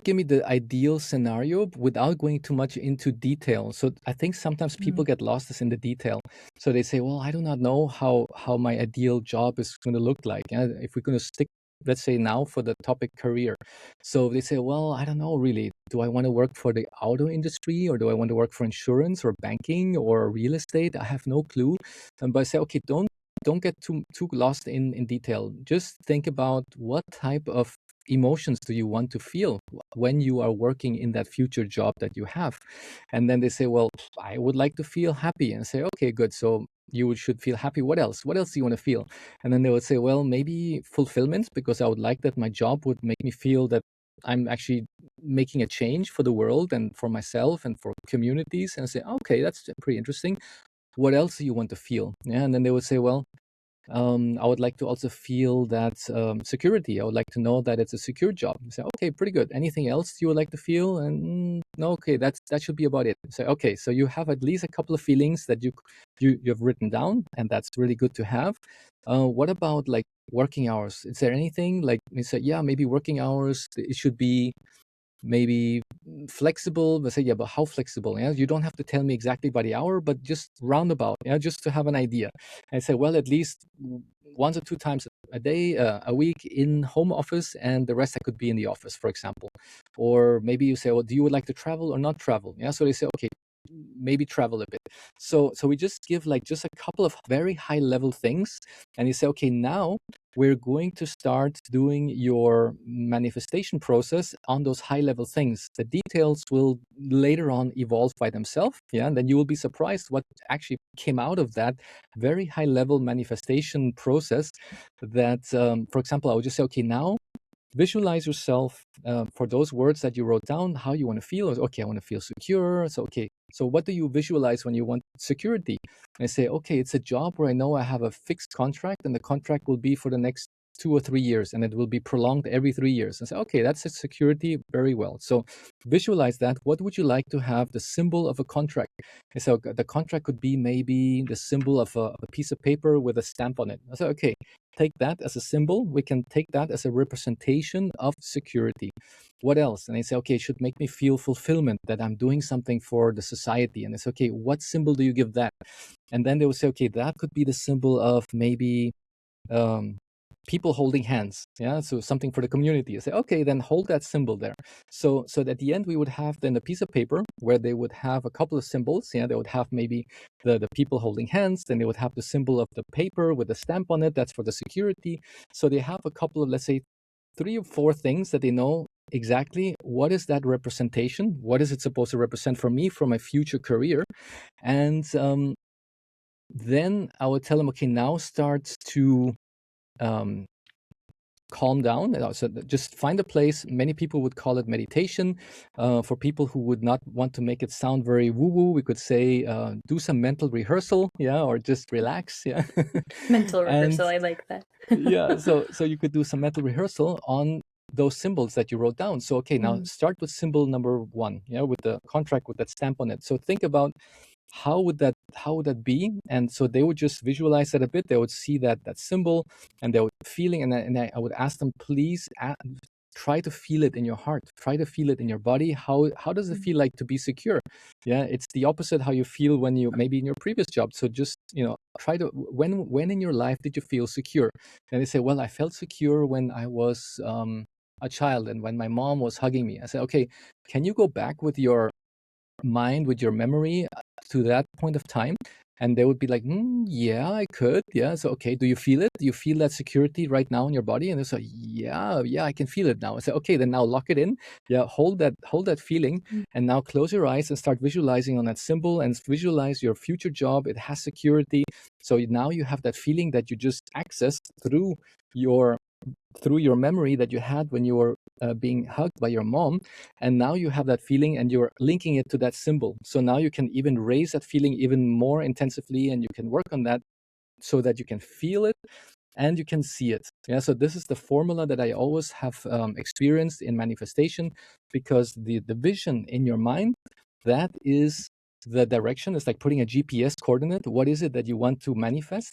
Speaker 2: give me the ideal scenario without going too much into detail. So I think sometimes people get lost in the detail. So they say, well, I do not know how my ideal job is going to look like. And if we're going to stick, let's say now for the topic career. So they say, well, I don't know really. Do I want to work for the auto industry, or do I want to work for insurance or banking or real estate? I have no clue. But I say, okay, don't get too lost in detail. Just think about what type of emotions do you want to feel when you are working in that future job that you have. And then they say, well, I would like to feel happy. And say, okay, good. So you should feel happy. What else do you want to feel? And then they would say, well, maybe fulfillment, because I would like that my job would make me feel that I'm actually making a change for the world and for myself and for communities. And I say, okay, that's pretty interesting. What else do you want to feel? Yeah. And then they would say, well, I would like to also feel that security. I would like to know that it's a secure job. Say, okay, pretty good. Anything else you would like to feel? And no, okay, that should be about it. Say, okay, so you have at least a couple of feelings that you've written down, and that's really good to have. What about like working hours? Is there anything like you say? Yeah, maybe working hours. It should be maybe flexible. But say, yeah, but how flexible? Yeah, you don't have to tell me exactly by the hour, but just roundabout. Yeah, just to have an idea. And I say, well, at least once or two times a day, a week in home office, and the rest I could be in the office, for example. Or maybe you say, well, do you would like to travel or not travel? Yeah, so they say, okay, maybe travel a bit. So we just give like just a couple of very high level things, and you say, okay, now we're going to start doing your manifestation process on those high level things. The details will later on evolve by themselves. Yeah. And then you will be surprised what actually came out of that very high level manifestation process. That, for example, I would just say, okay, now visualize yourself for those words that you wrote down, how you want to feel. Okay, I want to feel secure. So, okay, so what do you visualize when you want security? I say, okay, it's a job where I know I have a fixed contract, and the contract will be for the next 2 or 3 years, and it will be prolonged every 3 years. And say, okay, that's a security, very well. So visualize that. What would you like to have the symbol of a contract? And so the contract could be maybe the symbol of a piece of paper with a stamp on it. I say, okay, take that as a symbol. We can take that as a representation of security. What else? And they say, okay, it should make me feel fulfillment, that I'm doing something for the society. And it's okay, what symbol do you give that? And then they will say, okay, that could be the symbol of maybe people holding hands. Yeah, so something for the community. I say, okay, then hold that symbol there. So at the end we would have then a piece of paper where they would have a couple of symbols. Yeah, they would have maybe the people holding hands, then they would have the symbol of the paper with a stamp on it, that's for the security. So they have a couple of, let's say, 3 or 4 things that they know exactly what is that representation, what is it supposed to represent for me, for my future career. And then I would tell them, okay, now start to calm down. So just find a place. Many people would call it meditation. For people who would not want to make it sound very woo-woo, we could say do some mental rehearsal, yeah, or just relax, yeah.
Speaker 1: Mental
Speaker 2: And
Speaker 1: rehearsal, I like that.
Speaker 2: yeah, so you could do some mental rehearsal on those symbols that you wrote down. So, okay, now start with symbol number 1, with the contract with that stamp on it. So think about how would that be? And so they would just visualize that a bit. They would see that symbol, and they would feeling, and I would ask them, please try to feel it in your heart, try to feel it in your body. How does it feel like to be secure? Yeah, it's the opposite how you feel when you maybe in your previous job. So just try to, when in your life did you feel secure? And they say, well, I felt secure when I was a child, and when my mom was hugging me. I say, okay, can you go back with your mind, with your memory, to that point of time? And they would be like, yeah, I could. Yeah. So, okay, do you feel it? Do you feel that security right now in your body? And they say, yeah, I can feel it now. I say, okay, then now lock it in. Yeah, hold that feeling. And now close your eyes and start visualizing on that symbol, and visualize your future job. It has security. So now you have that feeling that you just accessed through your memory that you had when you were being hugged by your mom. And now you have that feeling, and you're linking it to that symbol. So now you can even raise that feeling even more intensively, and you can work on that so that you can feel it and you can see it. Yeah. So this is the formula that I always have experienced in manifestation, because the vision in your mind, that is the direction. It's like putting a GPS coordinate. What is it that you want to manifest?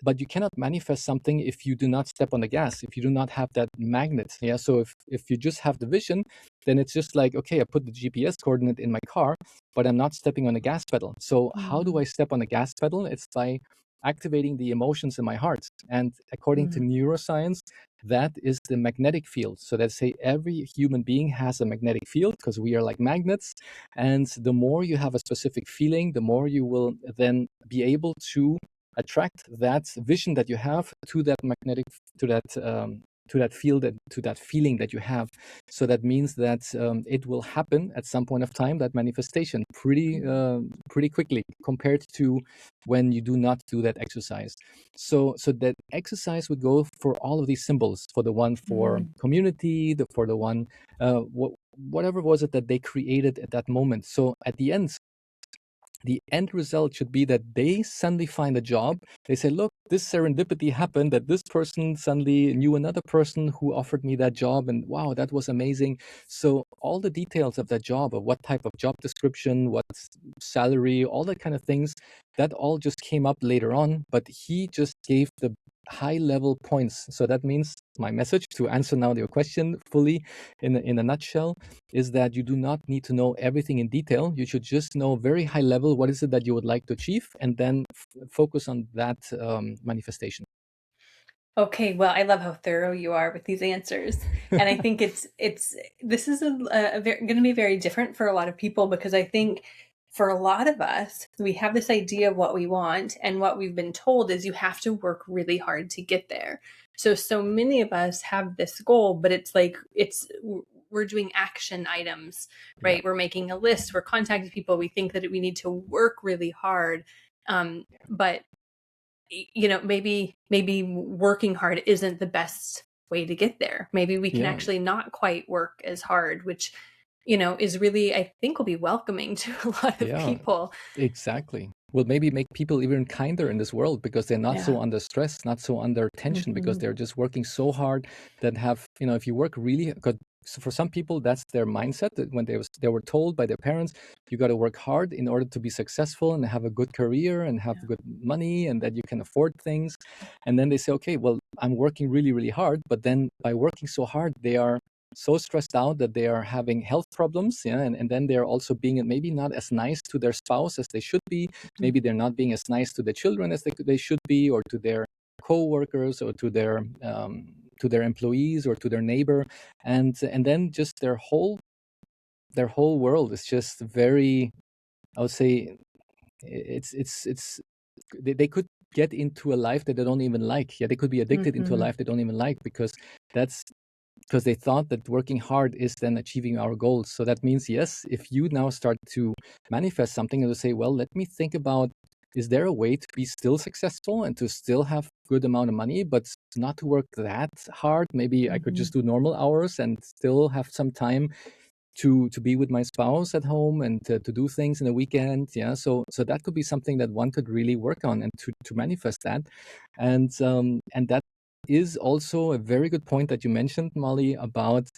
Speaker 2: But you cannot manifest something if you do not step on the gas, if you do not have that magnet. Yeah. So if you just have the vision, then it's just like, okay, I put the GPS coordinate in my car, but I'm not stepping on the gas pedal. So how do I step on the gas pedal? It's by activating the emotions in my heart. And according to neuroscience, that is the magnetic field. So they say every human being has a magnetic field, because we are like magnets. And the more you have a specific feeling, the more you will then be able to attract that vision that you have to that magnetic, to that field, and to that feeling that you have. So that means that it will happen at some point of time, that manifestation, pretty quickly, compared to when you do not do that exercise. So that exercise would go for all of these symbols, for the one for community, for the one whatever was it that they created at that moment. So at the end result should be that they suddenly find a job. They say, look, this serendipity happened, that this person suddenly knew another person who offered me that job, and wow, that was amazing. So all the details of that job, of what type of job description, what salary, all that kind of things, that all just came up later on, but he just gave the high level points. So that means my message, to answer now your question fully in a nutshell, is that you do not need to know everything in detail. You should just know very high level, what is it that you would like to achieve, and then focus on that manifestation.
Speaker 1: Okay, well, I love how thorough you are with these answers, and I think this is going to be very different for a lot of people, because I think for a lot of us, we have this idea of what we want, and what we've been told is you have to work really hard to get there. So many of us have this goal, but it's like we're doing action items, right?
Speaker 2: Yeah.
Speaker 1: We're making a list, we're contacting people, we think that we need to work really hard, but maybe working hard isn't the best way to get there. Maybe we can actually not quite work as hard, which is really, I think, will be welcoming to a lot of people.
Speaker 2: Exactly. Will maybe make people even kinder in this world, because they're not so under stress, not so under tension, because they're just working so hard. That have, if you work really good. So for some people, that's their mindset, that when they were told by their parents, you got to work hard in order to be successful and have a good career and have good money, and that you can afford things. And then they say, okay, well, I'm working really, really hard. But then by working so hard, they are so stressed out that they are having health problems. And then they're also being maybe not as nice to their spouse as they should be. Maybe they're not being as nice to the children as they should be, or to their co-workers, or to their employees, or to their neighbor. And then just their whole world is just very, I would say, it's they could get into a life that they don't even like. Yeah, they could be addicted into a life they don't even like, because they thought that working hard is then achieving our goals. So that means, yes, if you now start to manifest something and to say, well, let me think about, is there a way to be still successful and to still have good amount of money, but not to work that hard? Maybe I could just do normal hours and still have some time to be with my spouse at home, and to do things in the weekend. Yeah. So that could be something that one could really work on, and to manifest that. And that is also a very good point that you mentioned, Molly, about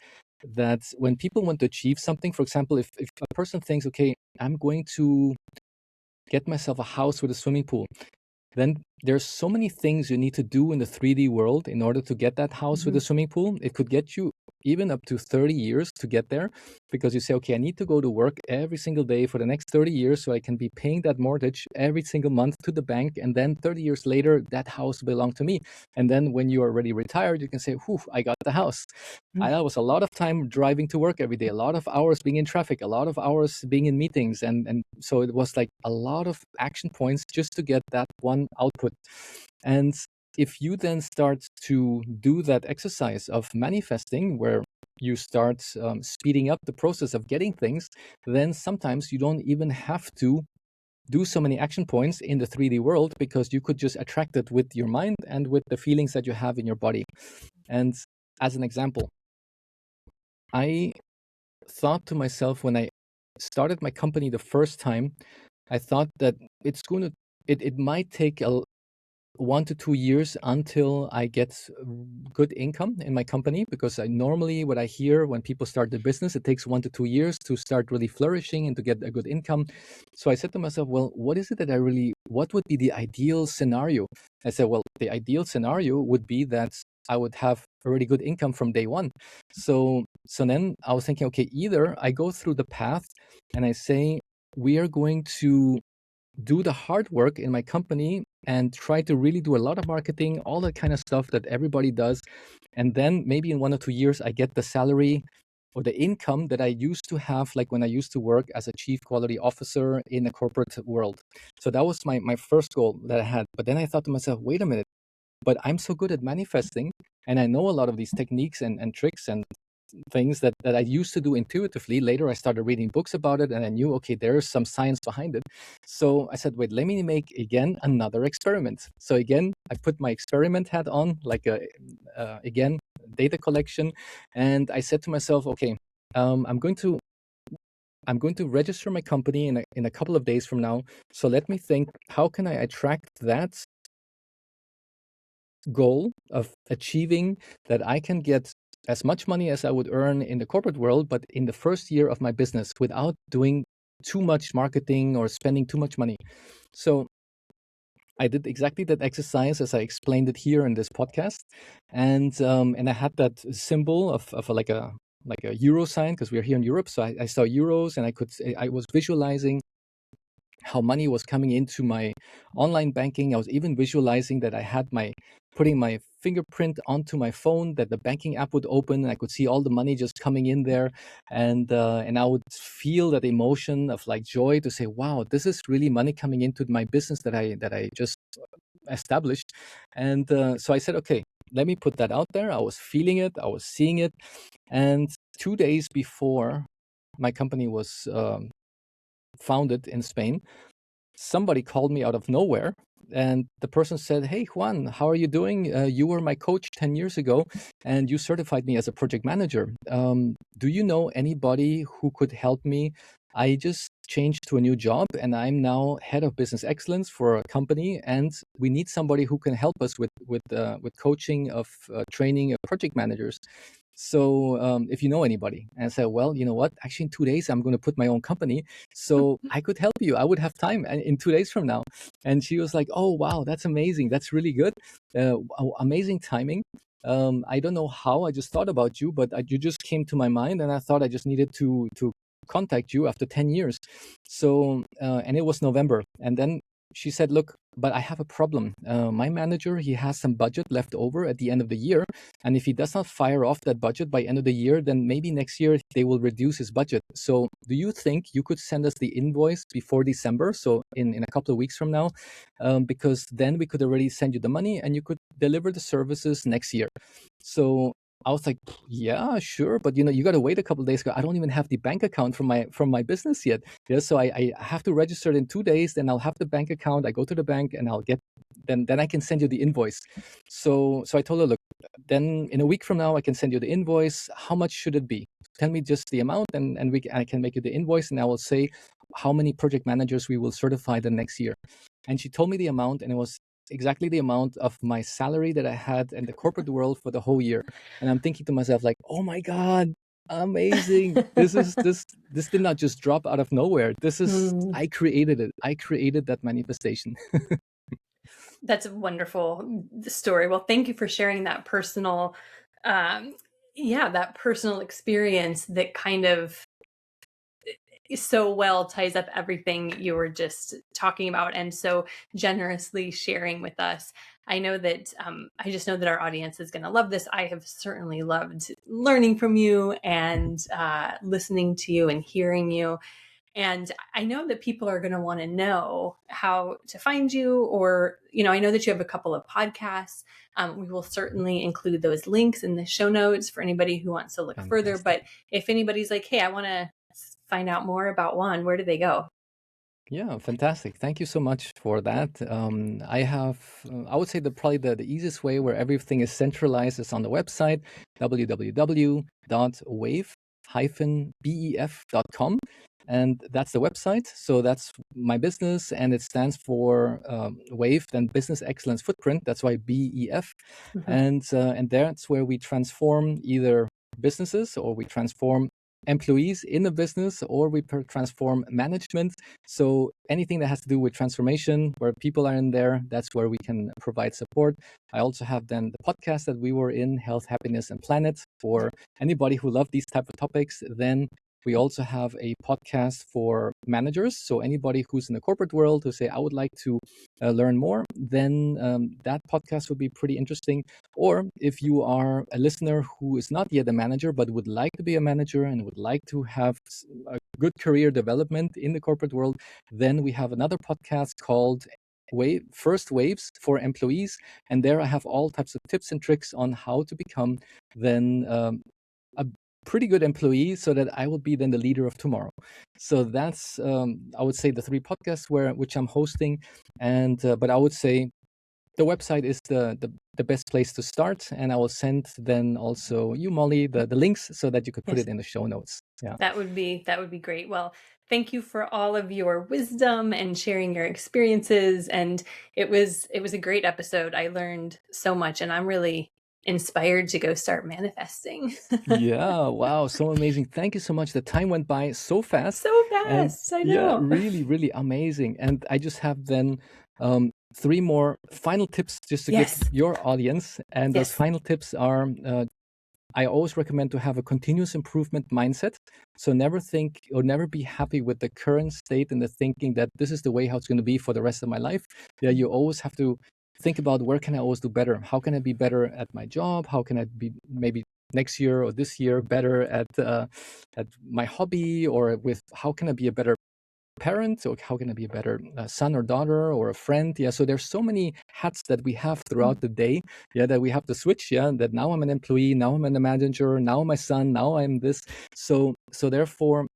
Speaker 2: that when people want to achieve something. For example, if a person thinks, okay, I'm going to get myself a house with a swimming pool, then there's so many things you need to do in the 3D world in order to get that house with a swimming pool. It could get you even up to 30 years to get there, because you say, okay, I need to go to work every single day for the next 30 years so I can be paying that mortgage every single month to the bank. And then 30 years later, that house belonged to me. And then when you are already retired, you can say, whew, I got the house. That was a lot of time driving to work every day, a lot of hours being in traffic, a lot of hours being in meetings. And so it was like a lot of action points just to get that one output. And if you then start to do that exercise of manifesting, where you start speeding up the process of getting things, then sometimes you don't even have to do so many action points in the 3D world, because you could just attract it with your mind and with the feelings that you have in your body. And as an example, I thought to myself when I started my company the first time, I thought that it might take 1 to 2 years until I get good income in my company, because normally what I hear when people start the business, it takes 1 to 2 years to start really flourishing and to get a good income. So I said to myself, well, what is it that what would be the ideal scenario? I said, well, the ideal scenario would be that I would have a really good income from day one. So then I was thinking, okay, either I go through the path and I say, we are going to do the hard work in my company and try to really do a lot of marketing, all that kind of stuff that everybody does. And then maybe in 1 or 2 years, I get the salary or the income that I used to have, like when I used to work as a chief quality officer in the corporate world. So that was my first goal that I had. But then I thought to myself, wait a minute, but I'm so good at manifesting, and I know a lot of these techniques and tricks and things that I used to do intuitively. Later, I started reading books about it, and I knew, okay, there's some science behind it. So I said, wait, let me make again another experiment. So again, I put my experiment hat on, like again, data collection, and I said to myself, okay, I'm going to register my company in a couple of days from now. So let me think, how can I attract that goal of achieving that I can get as much money as I would earn in the corporate world, but in the first year of my business without doing too much marketing or spending too much money. So I did exactly that exercise as I explained it here in this podcast, and I had that symbol of like a euro sign, because we're here in Europe. So I saw euros, and I was visualizing how money was coming into my online banking. I was even visualizing that I had putting my fingerprint onto my phone, that the banking app would open, and I could see all the money just coming in there. And I would feel that emotion of like joy to say, wow, this is really money coming into my business that I just established. And so I said, okay, let me put that out there. I was feeling it, I was seeing it. And 2 days before my company was founded in Spain, somebody called me out of nowhere, and the person said, hey, Juan, how are you doing? You were my coach 10 years ago, and you certified me as a project manager. Do you know anybody who could help me? I just changed to a new job, and I'm now head of business excellence for a company, and we need somebody who can help us with coaching of training of project managers. So if you know anybody. And I said, well, you know what? Actually, in 2 days, I'm going to put my own company. So I could help you. I would have time in 2 days from now. And she was like, oh, wow, that's amazing. That's really good. Amazing timing. I don't know how I just thought about you, but you just came to my mind, and I thought I just needed to contact you after 10 years. So, and it was November. And then she said, look, but I have a problem. My manager, he has some budget left over at the end of the year. And if he does not fire off that budget by end of the year, then maybe next year they will reduce his budget. So do you think you could send us the invoice before December? So in a couple of weeks from now, because then we could already send you the money and you could deliver the services next year. So I was like, yeah, sure, but you got to wait a couple of days. I don't even have the bank account from my business yet. Yeah, so I have to register it in 2 days. Then I'll have the bank account. I go to the bank and I'll get then I can send you the invoice. So I told her, look, then in a week from now I can send you the invoice. How much should it be? Tell me just the amount, and I can make you the invoice, and I will say how many project managers we will certify the next year. And she told me the amount, and it was exactly the amount of my salary that I had in the corporate world for the whole year. And I'm thinking to myself, like, oh my God, amazing. This did not just drop out of nowhere. I created it. I created that manifestation.
Speaker 1: That's a wonderful story. Well, thank you for sharing that personal, that personal experience that kind of so well ties up everything you were just talking about and so generously sharing with us. I know that I just know that our audience is going to love this. I have certainly loved learning from you and listening to you and hearing you. And I know that people are going to want to know how to find you, or, I know that you have a couple of podcasts. We will certainly include those links in the show notes for anybody who wants to look further. But if anybody's like, hey, I want to find out more about Juan, where do they go?
Speaker 2: Yeah, fantastic. Thank you so much for that. I have, I would say probably the easiest way where everything is centralized is on the website, www.wave-bef.com. And that's the website. So that's my business, and it stands for WAVE, then Business Excellence Footprint. That's why BEF. And that's where we transform either businesses, or we transform employees in a business, or we transform management. So anything that has to do with transformation, where people are in there, that's where we can provide support. I also have then the podcast that we were in, Health, Happiness, and Planet, for anybody who loves these type of topics. Then we also have a podcast for managers. So anybody who's in the corporate world who say, I would like to learn more, then that podcast would be pretty interesting. Or if you are a listener who is not yet a manager, but would like to be a manager and would like to have a good career development in the corporate world, then we have another podcast called First Waves for Employees. And there I have all types of tips and tricks on how to become then a pretty good employee, so that I will be then the leader of tomorrow. So that's I would say the three podcasts which I'm hosting. And but I would say the website is the best place to start, and I will send then also you, Molly, the links so that you could put it in the show notes. Yeah,
Speaker 1: that would be great. Well, thank you for all of your wisdom and sharing your experiences. And it was a great episode. I learned so much, and I'm really inspired to go start manifesting.
Speaker 2: Yeah, wow, so amazing. Thank you so much. The time went by so fast.
Speaker 1: I know.
Speaker 2: Yeah, really, really amazing. And I just have then three more final tips just to give your audience. And those final tips are, I always recommend to have a continuous improvement mindset. So never think or never be happy with the current state and the thinking that this is the way how it's going to be for the rest of my life. Yeah, you always have to think about, where can I always do better? How can I be better at my job? How can I be maybe next year or this year better at my hobby, or with how can I be a better parent, or how can I be a better son or daughter or a friend? Yeah, so there's so many hats that we have throughout the day. Yeah, that we have to switch. Yeah, that now I'm an employee, now I'm a manager, now I'm my son, now I'm this. So therefore,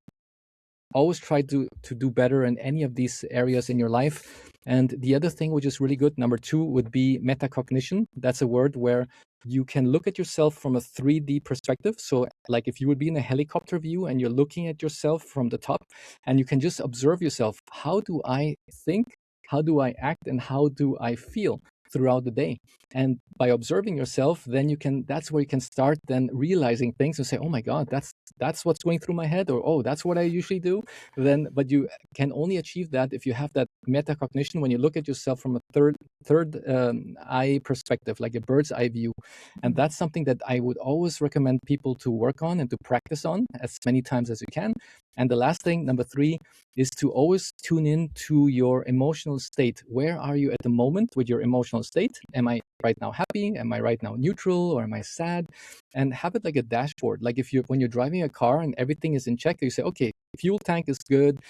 Speaker 2: always try to do better in any of these areas in your life. And the other thing which is really good, number 2, would be metacognition. That's a word where you can look at yourself from a 3D perspective. So like if you would be in a helicopter view and you're looking at yourself from the top, and you can just observe yourself. How do I think? How do I act? And how do I feel throughout the day? And by observing yourself, then that's where you can start then realizing things and say, oh my God, that's what's going through my head, or oh, that's what I usually do. But you can only achieve that if you have that metacognition, when you look at yourself from a third eye perspective, like a bird's eye view. And that's something that I would always recommend people to work on and to practice on as many times as you can. And the last thing, number 3, is to always tune in to your emotional state. Where are you at the moment with your emotional state? Am I right now happy? Am I right now neutral? Or am I sad? And have it like a dashboard. Like when you're driving a car and everything is in check, you say, okay, fuel tank is good,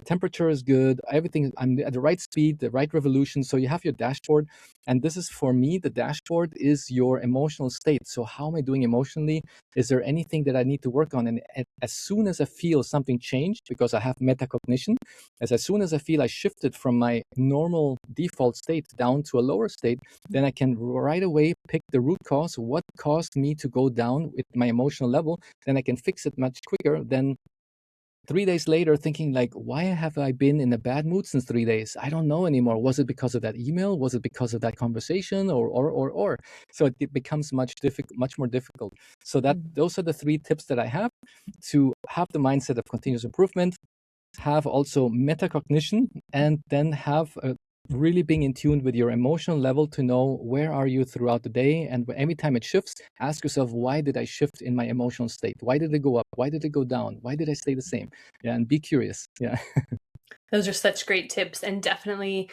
Speaker 2: temperature is good, everything, I'm at the right speed, the right revolution. So you have your dashboard. And this is, for me, the dashboard is your emotional state. So how am I doing emotionally? Is there anything that I need to work on? And as soon as I feel something changed, because I have metacognition, as soon as I feel I shifted from my normal default state down to a lower state, then I can right away pick the root cause. What caused me to go down with my emotional level? Then I can fix it much quicker than 3 days later thinking like, why have I been in a bad mood since 3 days? I don't know anymore. Was it because of that email? Was it because of that conversation? Or? So it becomes much more difficult. So those are the 3 tips that I have to have the mindset of continuous improvement, have also metacognition, and then have really being in tune with your emotional level to know where are you throughout the day. And every time it shifts, ask yourself, why did I shift in my emotional state? Why did it go up? Why did it go down? Why did I stay the same? Yeah, and be curious. Yeah.
Speaker 1: Those are such great tips, and definitely,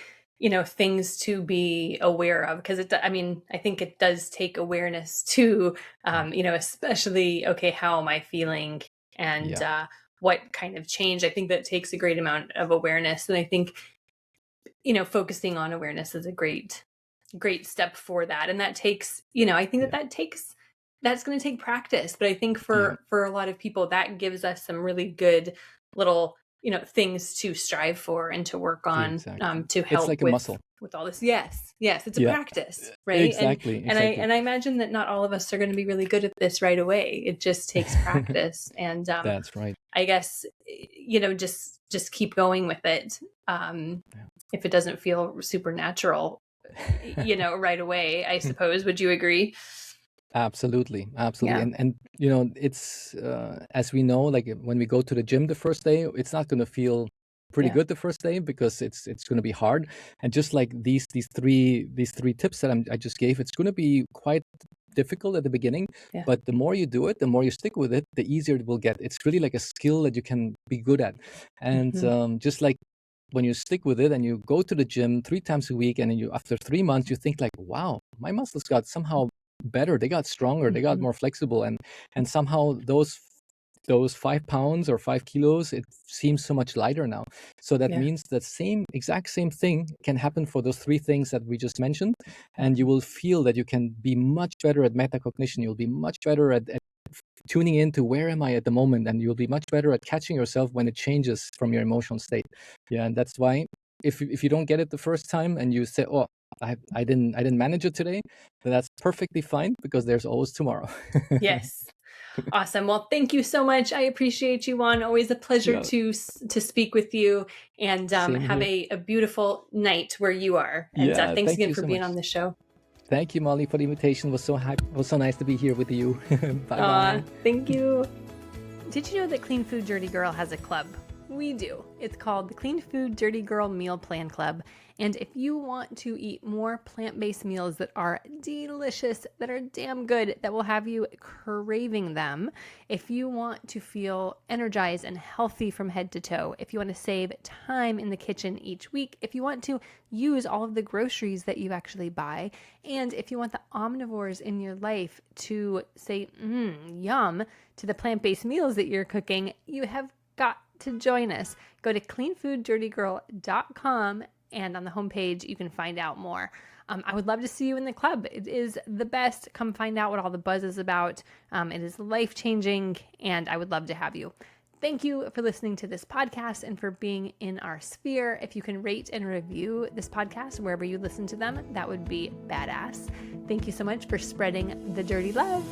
Speaker 1: things to be aware of, because I think it does take awareness to, especially, okay, how am I feeling? And what kind of change? I think that takes a great amount of awareness. And I think, focusing on awareness is a great step for that. And that takes, I think that's going to take practice. But I think for a lot of people, that gives us some really good little, things to strive for and to work on,
Speaker 2: Exactly.
Speaker 1: to help
Speaker 2: It's like a
Speaker 1: with,
Speaker 2: muscle.
Speaker 1: with all this. Yes. It's a practice, right?
Speaker 2: Exactly.
Speaker 1: And I imagine that not all of us are going to be really good at this right away. It just takes practice. And
Speaker 2: That's right.
Speaker 1: I guess, just keep going with it. If it doesn't feel supernatural, right away, I suppose. Would you agree?
Speaker 2: Absolutely.
Speaker 1: Yeah.
Speaker 2: And it's as we know, like when we go to the gym the first day, it's not going to feel pretty good the first day because it's going to be hard. And just like these three tips that I just gave, it's going to be quite difficult at the beginning, but the more you do it, the more you stick with it, the easier it will get. It's really like a skill that you can be good at. And just like when you stick with it and you go to the gym 3 times a week, and then after 3 months you think like, wow, my muscles got somehow better, they got stronger, they got more flexible, and somehow those 5 pounds or 5 kilos, it seems so much lighter now. So that means that exact same thing can happen for those 3 things that we just mentioned, and you will feel that you can be much better at metacognition. You'll be much better at tuning into where am I at the moment, and you'll be much better at catching yourself when it changes from your emotional state. Yeah, and that's why if you don't get it the first time and you say, oh, I didn't manage it today, then that's perfectly fine, because there's always tomorrow.
Speaker 1: Yes. Awesome. Well, thank you so much. I appreciate you, Juan. Always a pleasure to speak with you, and have a beautiful night where you are. And thanks again for being on the show.
Speaker 2: Thank you, Molly, for the invitation. It was so nice to be here with you. Bye-bye.
Speaker 1: Thank you. Did you know that Clean Food Dirty Girl has a club? We do. It's called the Clean Food Dirty Girl Meal Plan Club. And if you want to eat more plant-based meals that are delicious, that are damn good, that will have you craving them, if you want to feel energized and healthy from head to toe, if you want to save time in the kitchen each week, if you want to use all of the groceries that you actually buy, and if you want the omnivores in your life to say, yum, to the plant-based meals that you're cooking, you have got to join us. Go to cleanfooddirtygirl.com, and on the homepage, you can find out more. I would love to see you in the club. It is the best. Come find out what all the buzz is about. It is life-changing, and I would love to have you. Thank you for listening to this podcast and for being in our sphere. If you can rate and review this podcast wherever you listen to them, that would be badass. Thank you so much for spreading the dirty love.